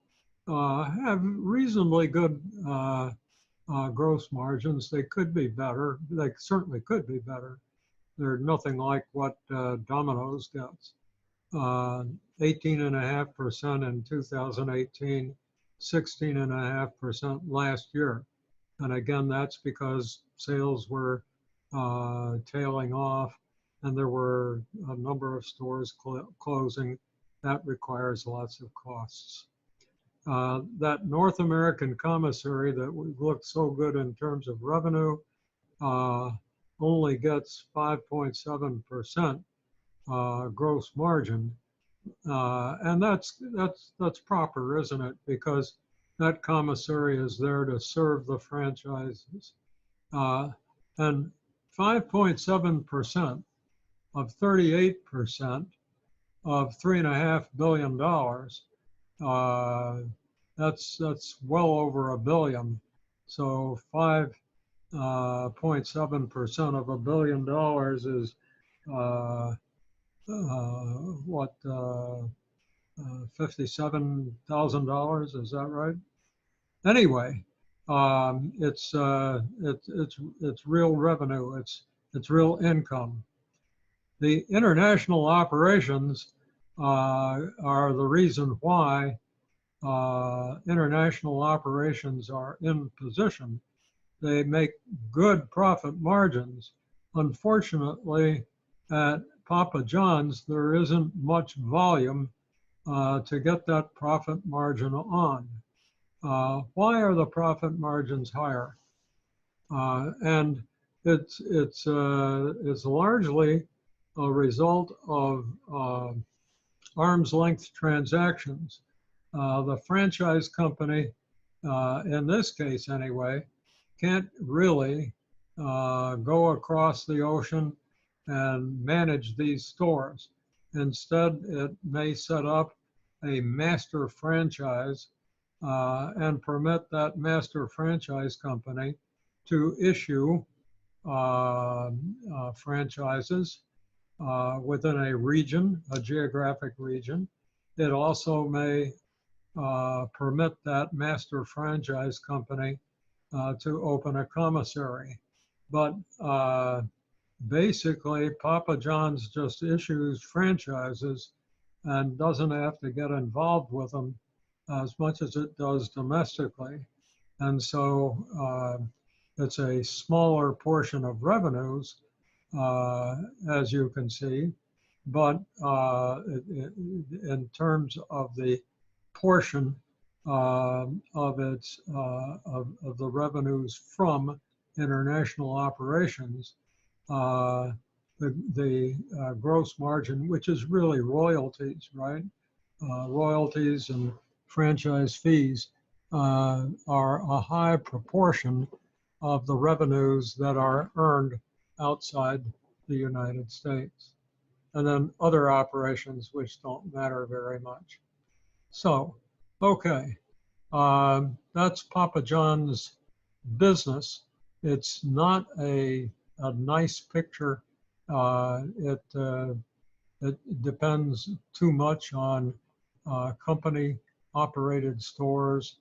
have reasonably good gross margins. They could be better. They certainly could be better. They're nothing like what Domino's gets. 18.5% in 2018, 16.5% last year. And again, that's because sales were tailing off, and there were a number of stores closing. That requires lots of costs. That North American commissary that looked so good in terms of revenue only gets 5.7% gross margin, and that's proper, isn't it? Because that commissary is there to serve the franchises, and 5.7% of 38% of $3.5 billion. That's well over $1 billion. So 5.7% of $1 billion is what, $57,000? Is that right? Anyway, it's real revenue. It's real income. The international operations are the reason why international operations are in position. They make good profit margins. Unfortunately, at Papa John's, there isn't much volume to get that profit margin on. Why are the profit margins higher? And it's largely a result of arm's length transactions. The franchise company, in this case anyway, can't really go across the ocean and manage these stores. Instead, it may set up a master franchise and permit that master franchise company to issue franchises within a region, a geographic region. It also may permit that master franchise company to open a commissary. But basically, Papa John's just issues franchises and doesn't have to get involved with them as much as it does domestically. And so it's a smaller portion of revenues, as you can see, but in terms of the portion of the revenues from international operations, the gross margin, which is really royalties, right? Royalties and franchise fees, are a high proportion of the revenues that are earned outside the United States. And then other operations which don't matter very much. So, okay, that's Papa John's business. It's not a nice picture. It depends too much on company operated stores.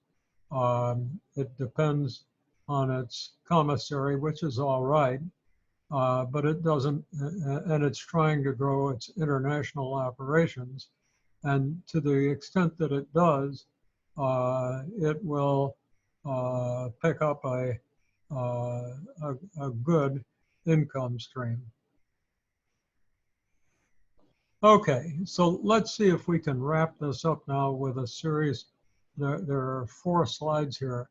It depends on its commissary, which is all right, but it doesn't, and it's trying to grow its international operations. And to the extent that it does, it will pick up a good income stream. Okay, so let's see if we can wrap this up now with a series. There are 4 slides here,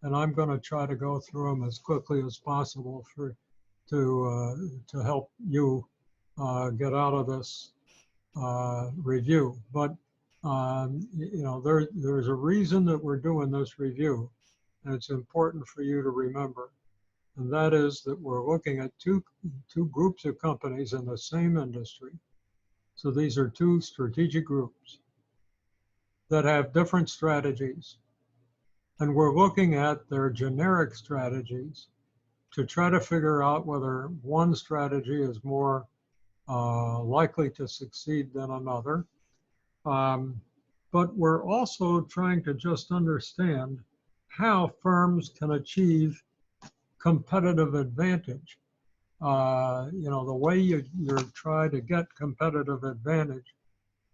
and I'm going to try to go through them as quickly as possible to help you get out of this review. But you know, there's a reason that we're doing this review, and it's important for you to remember. And that is that we're looking at two groups of companies in the same industry. So these are 2 strategic groups that have different strategies. And we're looking at their generic strategies to try to figure out whether one strategy is more likely to succeed than another. But we're also trying to just understand how firms can achieve competitive advantage. You know, the way you try to get competitive advantage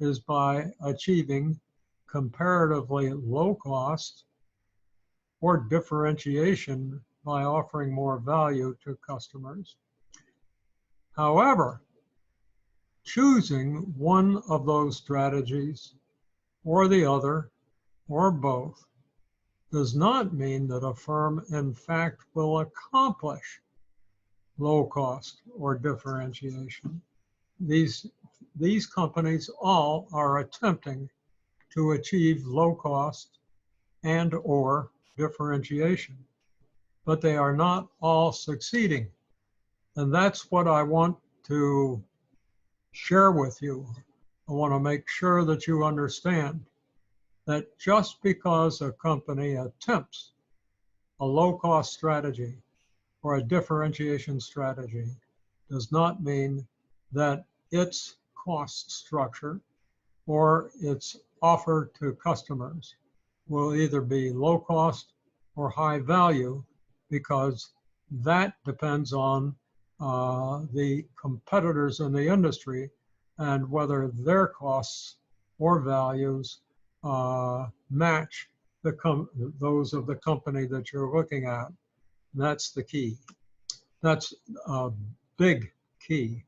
is by achieving comparatively low cost or differentiation by offering more value to customers. However, choosing one of those strategies or the other or both does not mean that a firm in fact will accomplish low cost or differentiation. These companies all are attempting to achieve low cost and or differentiation, but they are not all succeeding. And that's what I want to share with you. I want to make sure that you understand that just because a company attempts a low-cost strategy or a differentiation strategy does not mean that its cost structure or its offer to customers will either be low cost or high value, because that depends on the competitors in the industry and whether their costs or values match those of the company that you're looking at. That's the key. That's a big key.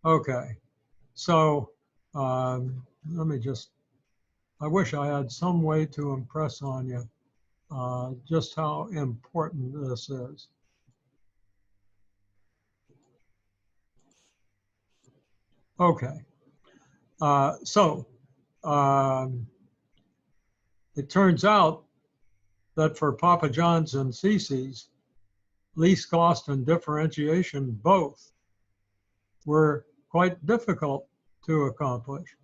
Okay, so let me just, I wish I had some way to impress on you just how important this is. Okay, it turns out that for Papa John's and Cece's, least cost and differentiation both were quite difficult to accomplish.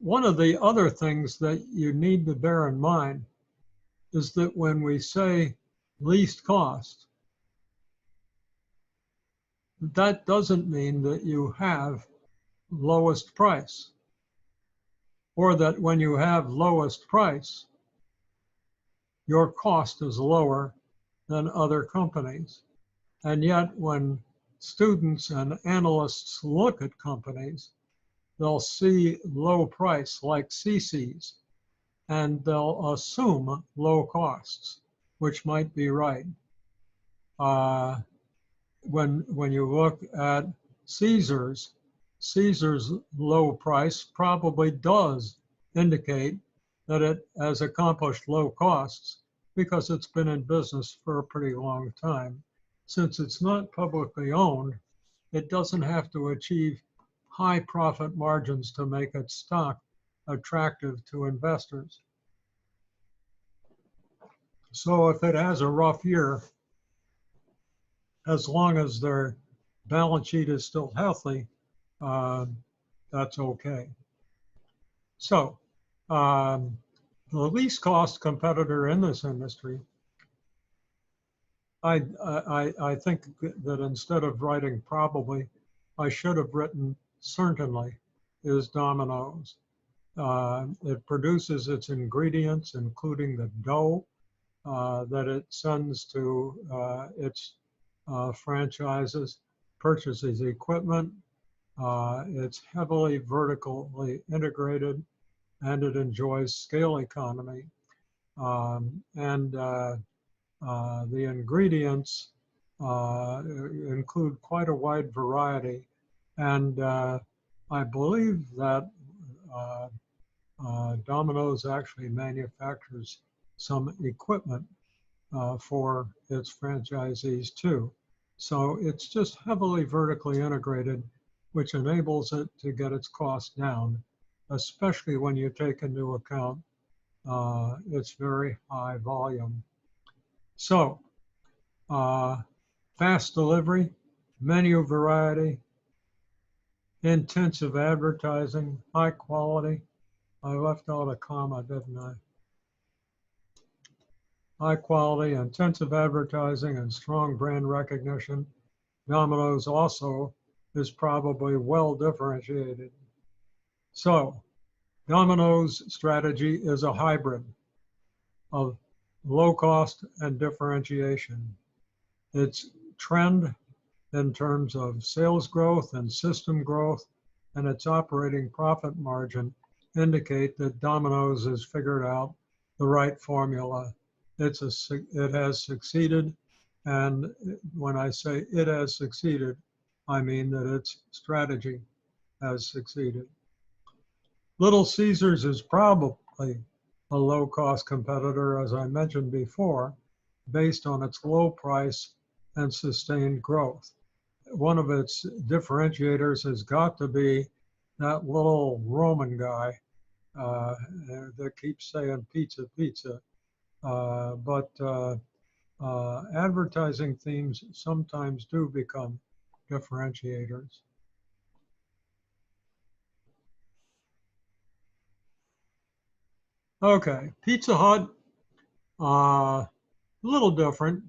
One of the other things that you need to bear in mind is that when we say least cost, that doesn't mean that you have lowest price, or that when you have lowest price, your cost is lower than other companies. And yet when students and analysts look at companies, they'll see low price like Cece's, and they'll assume low costs, which might be right. When you look at Caesar's low price probably does indicate that it has accomplished low costs because it's been in business for a pretty long time. Since it's not publicly owned, it doesn't have to achieve high profit margins to make its stock attractive to investors. So if it has a rough year, as long as their balance sheet is still healthy, that's okay. So the least cost competitor in this industry, I think that instead of writing probably, I should have written certainly, is Domino's. It produces its ingredients, including the dough that it sends to its franchises, purchases equipment. It's heavily vertically integrated, and it enjoys scale economy. The ingredients include quite a wide variety. And I believe that Domino's actually manufactures some equipment for its franchisees too. So it's just heavily vertically integrated, which enables it to get its costs down, especially when you take into account its very high volume. So fast delivery, menu variety, intensive advertising, high quality. I left out a comma, didn't I? High quality, intensive advertising, and strong brand recognition. Domino's also is probably well differentiated. So Domino's strategy is a hybrid of low cost and differentiation. Its trend in terms of sales growth and system growth and its operating profit margin indicate that Domino's has figured out the right formula. It has succeeded, and when I say it has succeeded, I mean that its strategy has succeeded. Little Caesars is probably a low-cost competitor, as I mentioned before, based on its low price and sustained growth. One of its differentiators has got to be that little Roman guy that keeps saying pizza, pizza. But advertising themes sometimes do become differentiators. Okay, Pizza Hut, a little different.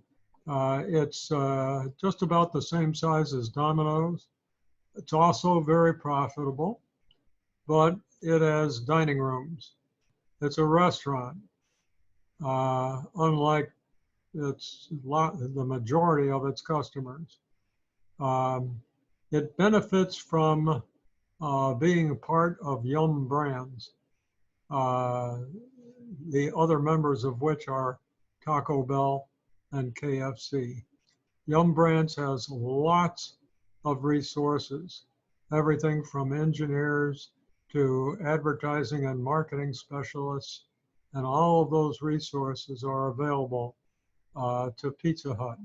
It's just about the same size as Domino's. It's also very profitable, but it has dining rooms. It's a restaurant, unlike the majority of its customers. It benefits from being part of Yum Brands, the other members of which are Taco Bell and KFC. Yum Brands has lots of resources, everything from engineers to advertising and marketing specialists, and all of those resources are available to Pizza Hut.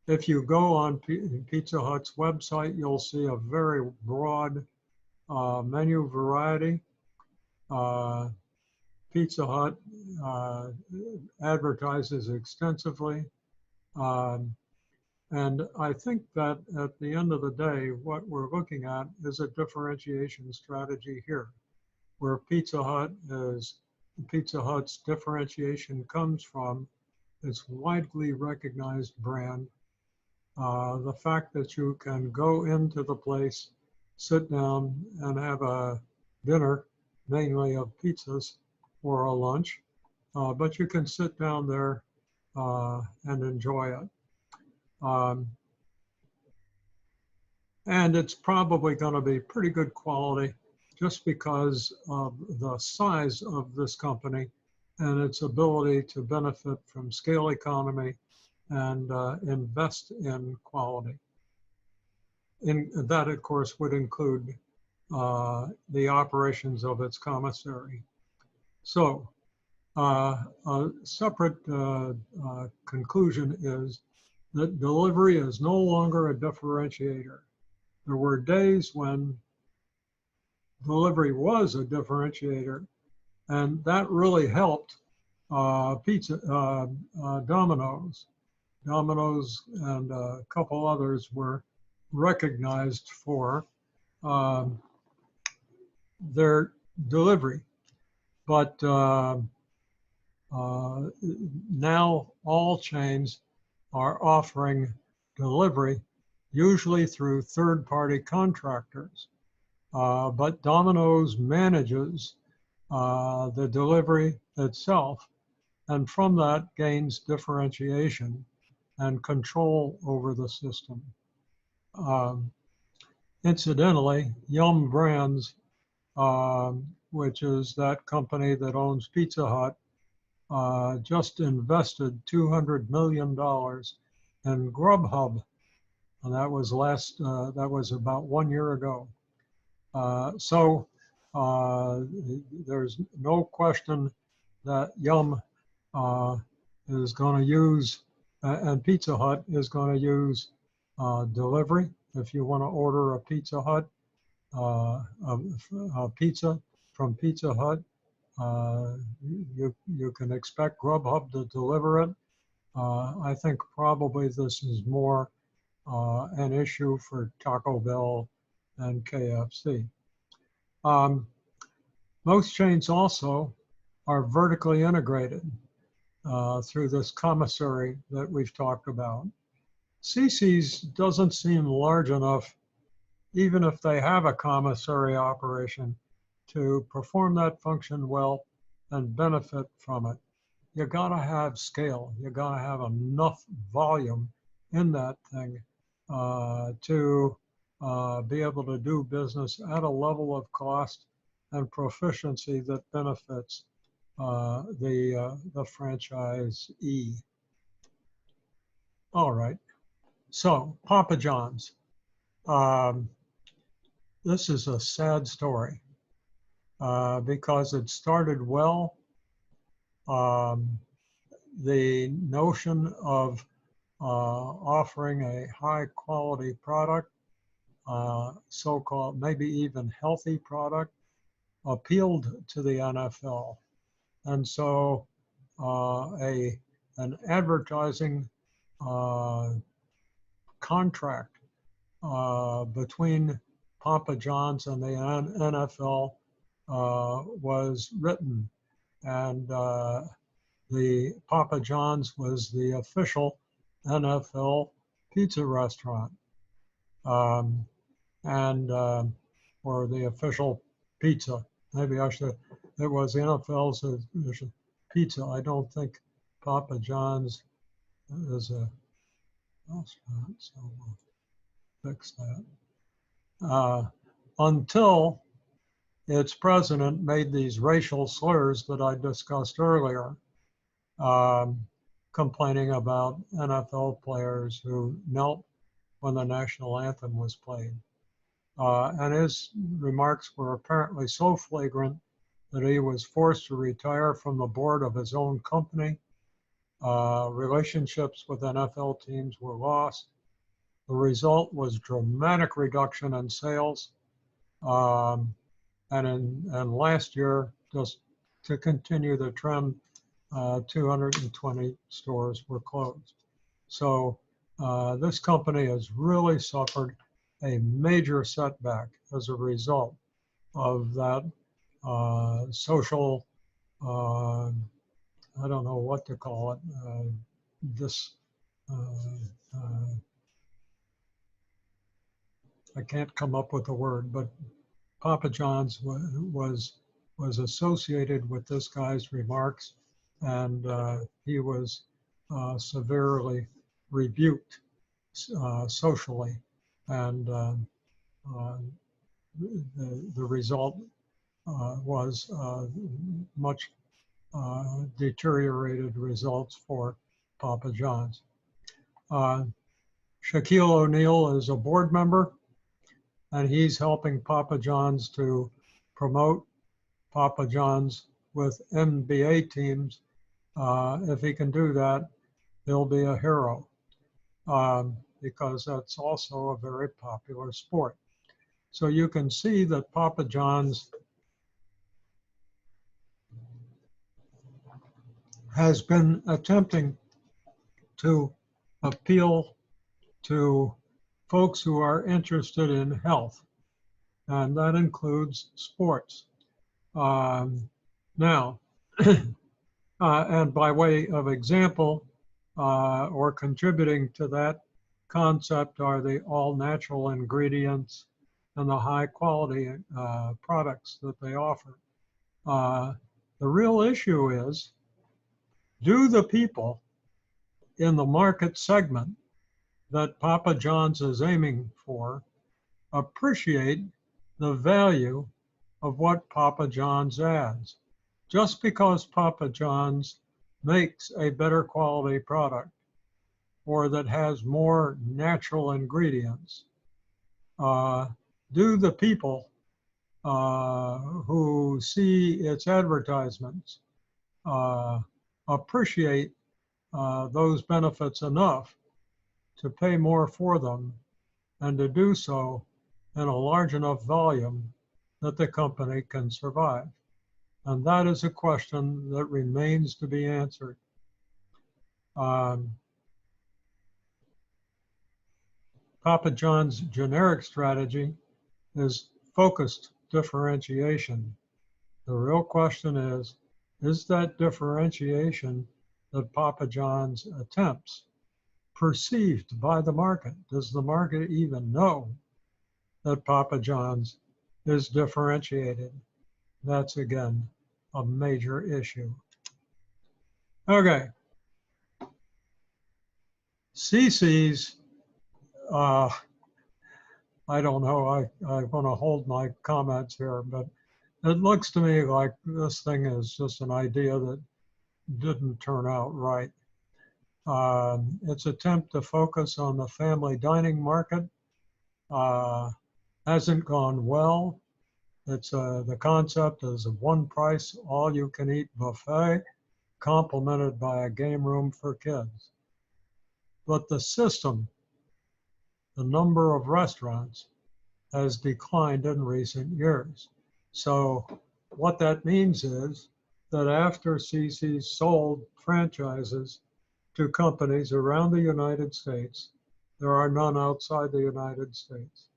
If you go on Pizza Hut's website, you'll see a very broad menu variety. Pizza Hut advertises extensively. And I think that at the end of the day, what we're looking at is a differentiation strategy here, where Pizza Hut's differentiation comes from its widely recognized brand. The fact that you can go into the place, sit down and have a dinner, mainly of pizzas, or a lunch, but you can sit down there and enjoy it. And it's probably going to be pretty good quality just because of the size of this company and its ability to benefit from scale economy and invest in quality. That, of course, would include the operations of its commissary. So a separate conclusion is that delivery is no longer a differentiator. There were days when delivery was a differentiator, and that really helped Domino's. Domino's and a couple others were recognized for their delivery. But now all chains are offering delivery, usually through third-party contractors. But Domino's manages the delivery itself, and from that gains differentiation and control over the system. Incidentally, Yum Brands, which is that company that owns Pizza Hut, just invested $200 million in Grubhub, and that was about 1 year ago. So there's no question that Yum is going to use, and Pizza Hut is going to use delivery. If you want to order a Pizza Hut, a pizza from Pizza Hut, you can expect Grubhub to deliver it. I think probably this is more an issue for Taco Bell and KFC. Most chains also are vertically integrated through this commissary that we've talked about. CC's doesn't seem large enough, even if they have a commissary operation, to perform that function well and benefit from it. You gotta have scale. You gotta have enough volume in that thing to be able to do business at a level of cost and proficiency that benefits the franchisee. All right, so Papa John's. This is a sad story because it started well. The notion of offering a high quality product, so-called maybe even healthy product, appealed to the NFL. And so an advertising contract between Papa John's and the NFL was written, and the Papa John's was the official NFL pizza restaurant, or the official pizza. Maybe I should. It was the NFL's pizza. I don't think Papa John's is a restaurant, so we'll fix that. Until its president made these racial slurs that I discussed earlier, complaining about NFL players who knelt when the national anthem was played. And his remarks were apparently so flagrant that he was forced to retire from the board of his own company. Relationships with NFL teams were lost. The result was dramatic reduction in sales. And last year, just to continue the trend, 220 stores were closed. So this company has really suffered a major setback as a result of that social, I don't know what to call it, I can't come up with a word, but Papa John's was associated with this guy's remarks, and he was severely rebuked socially, and the result was much deteriorated results for Papa John's. Shaquille O'Neal is a board member, and he's helping Papa John's to promote Papa John's with NBA teams. If he can do that, he'll be a hero, because that's also a very popular sport. So you can see that Papa John's has been attempting to appeal to folks who are interested in health, and that includes sports. Now, and by way of example, or contributing to that concept are the all natural ingredients and the high quality products that they offer. The real issue is, do the people in the market segment that Papa John's is aiming for appreciate the value of what Papa John's adds? Just because Papa John's makes a better quality product or that has more natural ingredients, do the people who see its advertisements appreciate those benefits enough to pay more for them and to do so in a large enough volume that the company can survive? And that is a question that remains to be answered. Papa John's generic strategy is focused differentiation. The real question is that differentiation that Papa John's attempts perceived by the market? Does the market even know that Papa John's is differentiated? That's, again, a major issue. Okay. CC's, I don't know, I want to hold my comments here, but it looks to me like this thing is just an idea that didn't turn out right. Its attempt to focus on the family dining market hasn't gone well. It's the concept is a one price, all you can eat buffet, complemented by a game room for kids. But the system, the number of restaurants, has declined in recent years. So what that means is that after CC's sold franchises to companies around the United States, there are none outside the United States,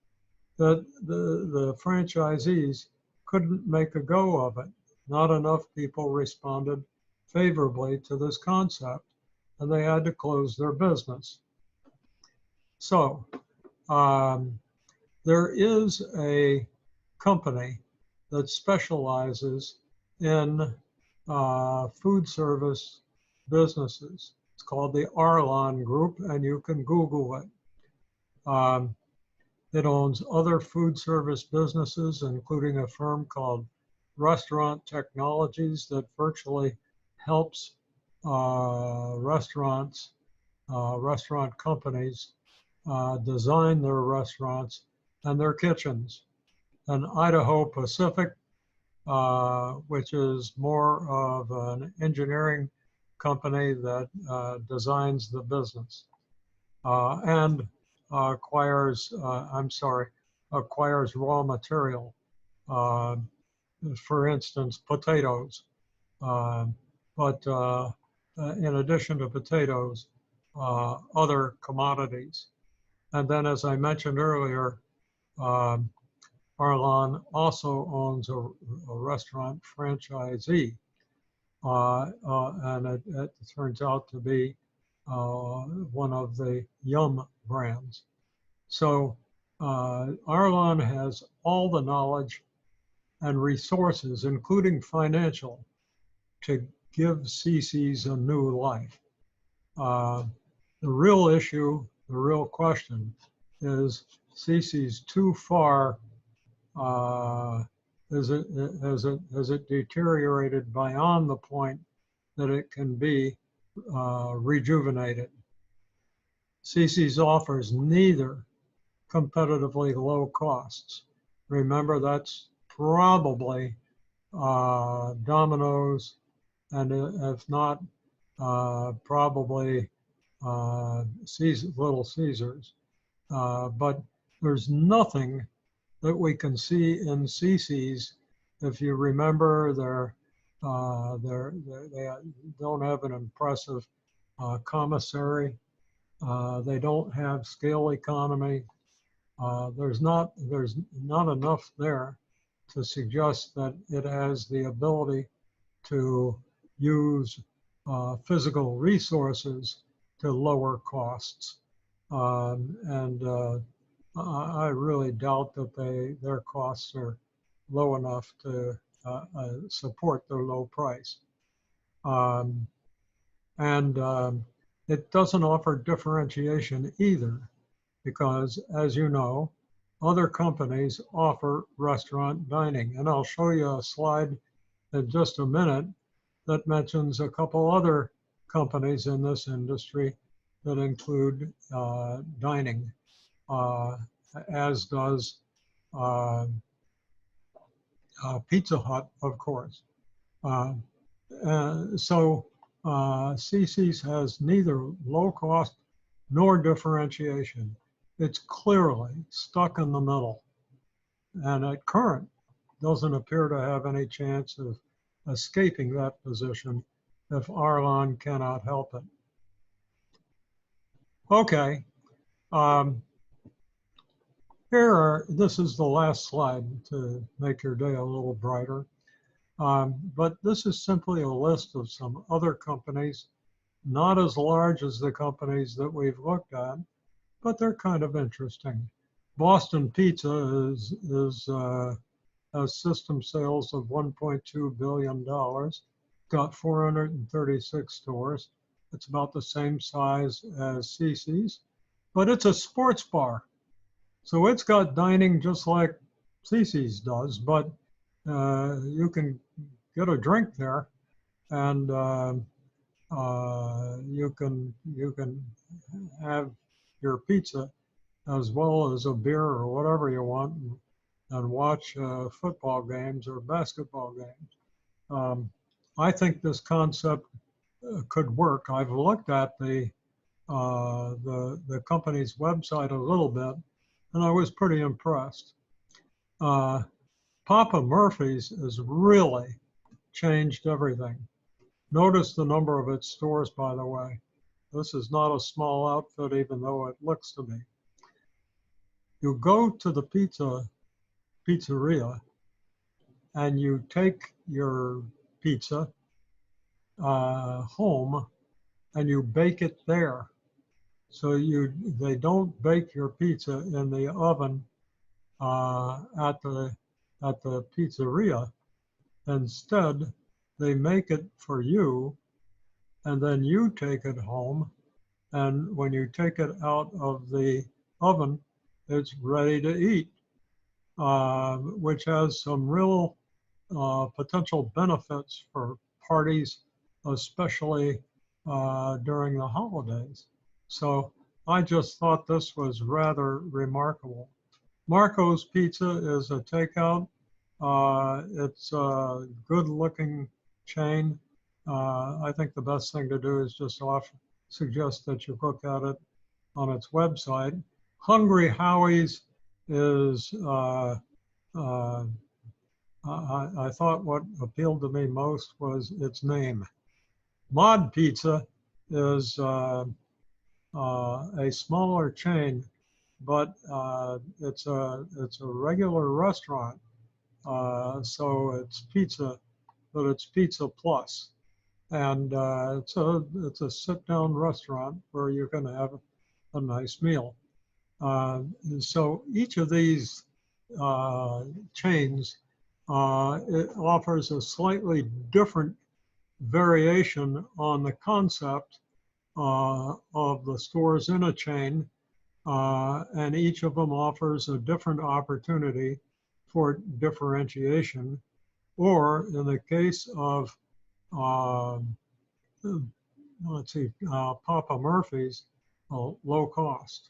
that the franchisees couldn't make a go of it. Not enough people responded favorably to this concept, and they had to close their business. So there is a company that specializes in food service businesses. It's called the Arlon Group, and you can Google it. It owns other food service businesses, including a firm called Restaurant Technologies that virtually helps restaurant companies design their restaurants and their kitchens. And Idaho Pacific, which is more of an engineering company that designs the business and acquires raw material, for instance, potatoes. But in addition to potatoes, other commodities. And then, as I mentioned earlier, Arlon also owns a restaurant franchisee, and it turns out to be one of the Yum brands. So Arlon has all the knowledge and resources, including financial, to give CC's a new life. The real issue, the real question is, CC's too far, has it deteriorated beyond the point that it can be rejuvenated? CC's offers neither competitively low costs. Remember, that's probably Domino's, and if not, probably Little Caesars. But there's nothing that we can see in CCs. If you remember, they don't have an impressive commissary. They don't have scale economy. There's not enough there to suggest that it has the ability to use physical resources to lower costs. And I really doubt that their costs are low enough to support their low price. And it doesn't offer differentiation either, because as you know, other companies offer restaurant dining. And I'll show you a slide in just a minute that mentions a couple other companies in this industry that include dining, as does Pizza Hut, of course. So CC's has neither low cost nor differentiation. It's clearly stuck in the middle, and at current doesn't appear to have any chance of escaping that position if Arlon cannot help it. Okay, this is the last slide to make your day a little brighter. But this is simply a list of some other companies, not as large as the companies that we've looked at, but they're kind of interesting. Boston Pizza has system sales of $1.2 billion, got 436 stores. It's about the same size as CC's, but it's a sports bar. So it's got dining just like CC's does, but you can get a drink there, and you can have your pizza as well as a beer or whatever you want, and watch football games or basketball games. I think this concept could work. I've looked at the company's website a little bit, and I was pretty impressed. Papa Murphy's has really changed everything. Notice the number of its stores, by the way. This is not a small outfit, even though it looks to be. You go to the pizzeria, and you take your pizza home, and you bake it there. So they don't bake your pizza in the oven at the pizzeria. Instead, they make it for you, and then you take it home. And when you take it out of the oven, it's ready to eat, which has some real potential benefits for parties, especially during the holidays. So I just thought this was rather remarkable. Marco's Pizza is a takeout. It's a good-looking chain. I think the best thing to do is just suggest that you look at it on its website. Hungry Howie's is, I thought what appealed to me most was its name. Mod Pizza is a smaller chain, but it's a regular restaurant. So it's pizza, but it's pizza plus, and it's a sit-down restaurant where you can have a nice meal. So each of these chains it offers a slightly different variation on the concept of the stores in a chain, and each of them offers a different opportunity for differentiation, or in the case of, let's see, Papa Murphy's, low cost.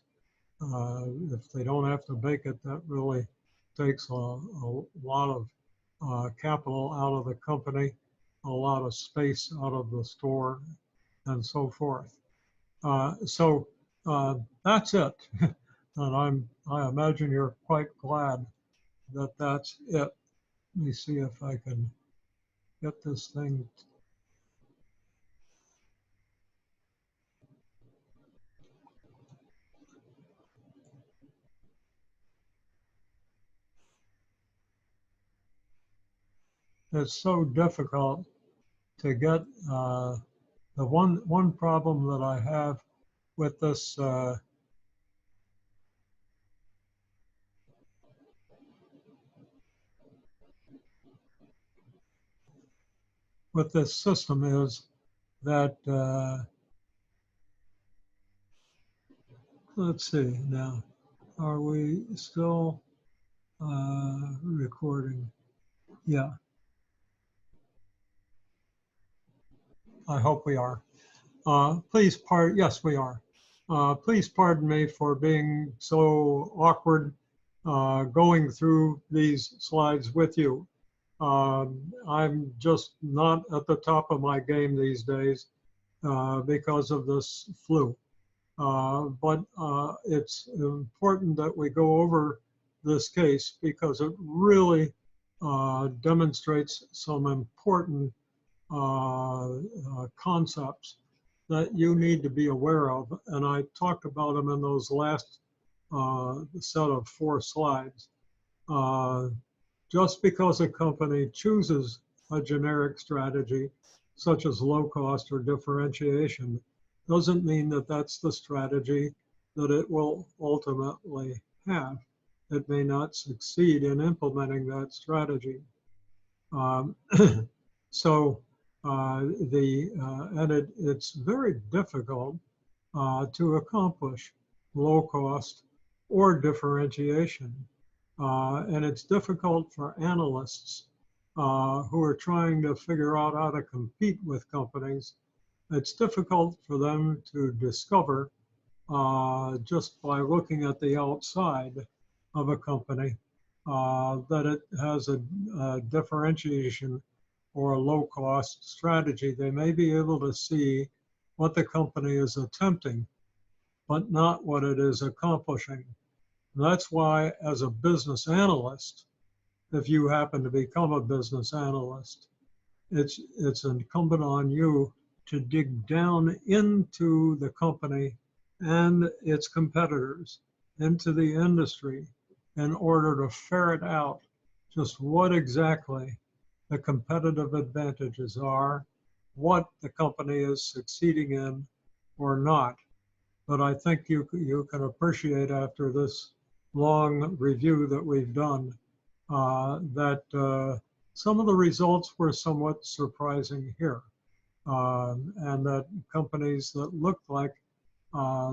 If they don't have to bake it, that really takes a lot of capital out of the company, a lot of space out of the store, and so forth. That's it. And I imagine you're quite glad that that's it. Let me see if I can get this thing. It's so difficult to get the one problem that I have with this system is that let's see now, are we still recording? Yeah, I hope we are. Yes, we are. Please pardon me for being so awkward going through these slides with you. I'm just not at the top of my game these days because of this flu. But it's important that we go over this case because it really demonstrates some important concepts that you need to be aware of. And I talked about them in those last set of 4 slides. Just because a company chooses a generic strategy, such as low cost or differentiation, doesn't mean that that's the strategy that it will ultimately have. It may not succeed in implementing that strategy. So it's very difficult to accomplish low cost or differentiation. And it's difficult for analysts who are trying to figure out how to compete with companies. It's difficult for them to discover just by looking at the outside of a company that it has a differentiation or a low-cost strategy. They may be able to see what the company is attempting, but not what it is accomplishing. And that's why, as a business analyst, if you happen to become a business analyst, it's incumbent on you to dig down into the company and its competitors, into the industry, in order to ferret out just what exactly the competitive advantages are, what the company is succeeding in or not. But I think you can appreciate after this long review that we've done that some of the results were somewhat surprising here. And that companies that looked like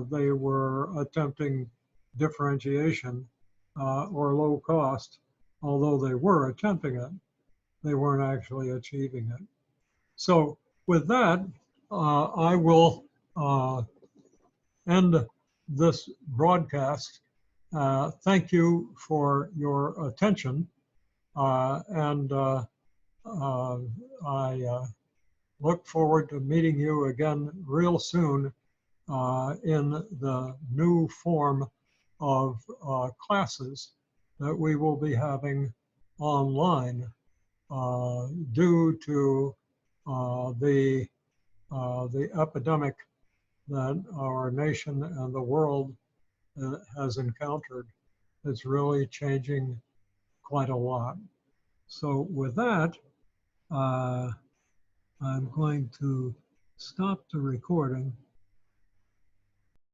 they were attempting differentiation or low cost, although they were attempting it, they weren't actually achieving it. So with that, I will end this broadcast. Thank you for your attention. And I look forward to meeting you again real soon in the new form of classes that we will be having online due to the epidemic that our nation and the world has encountered. It's really changing quite a lot. So with that, I'm going to stop the recording.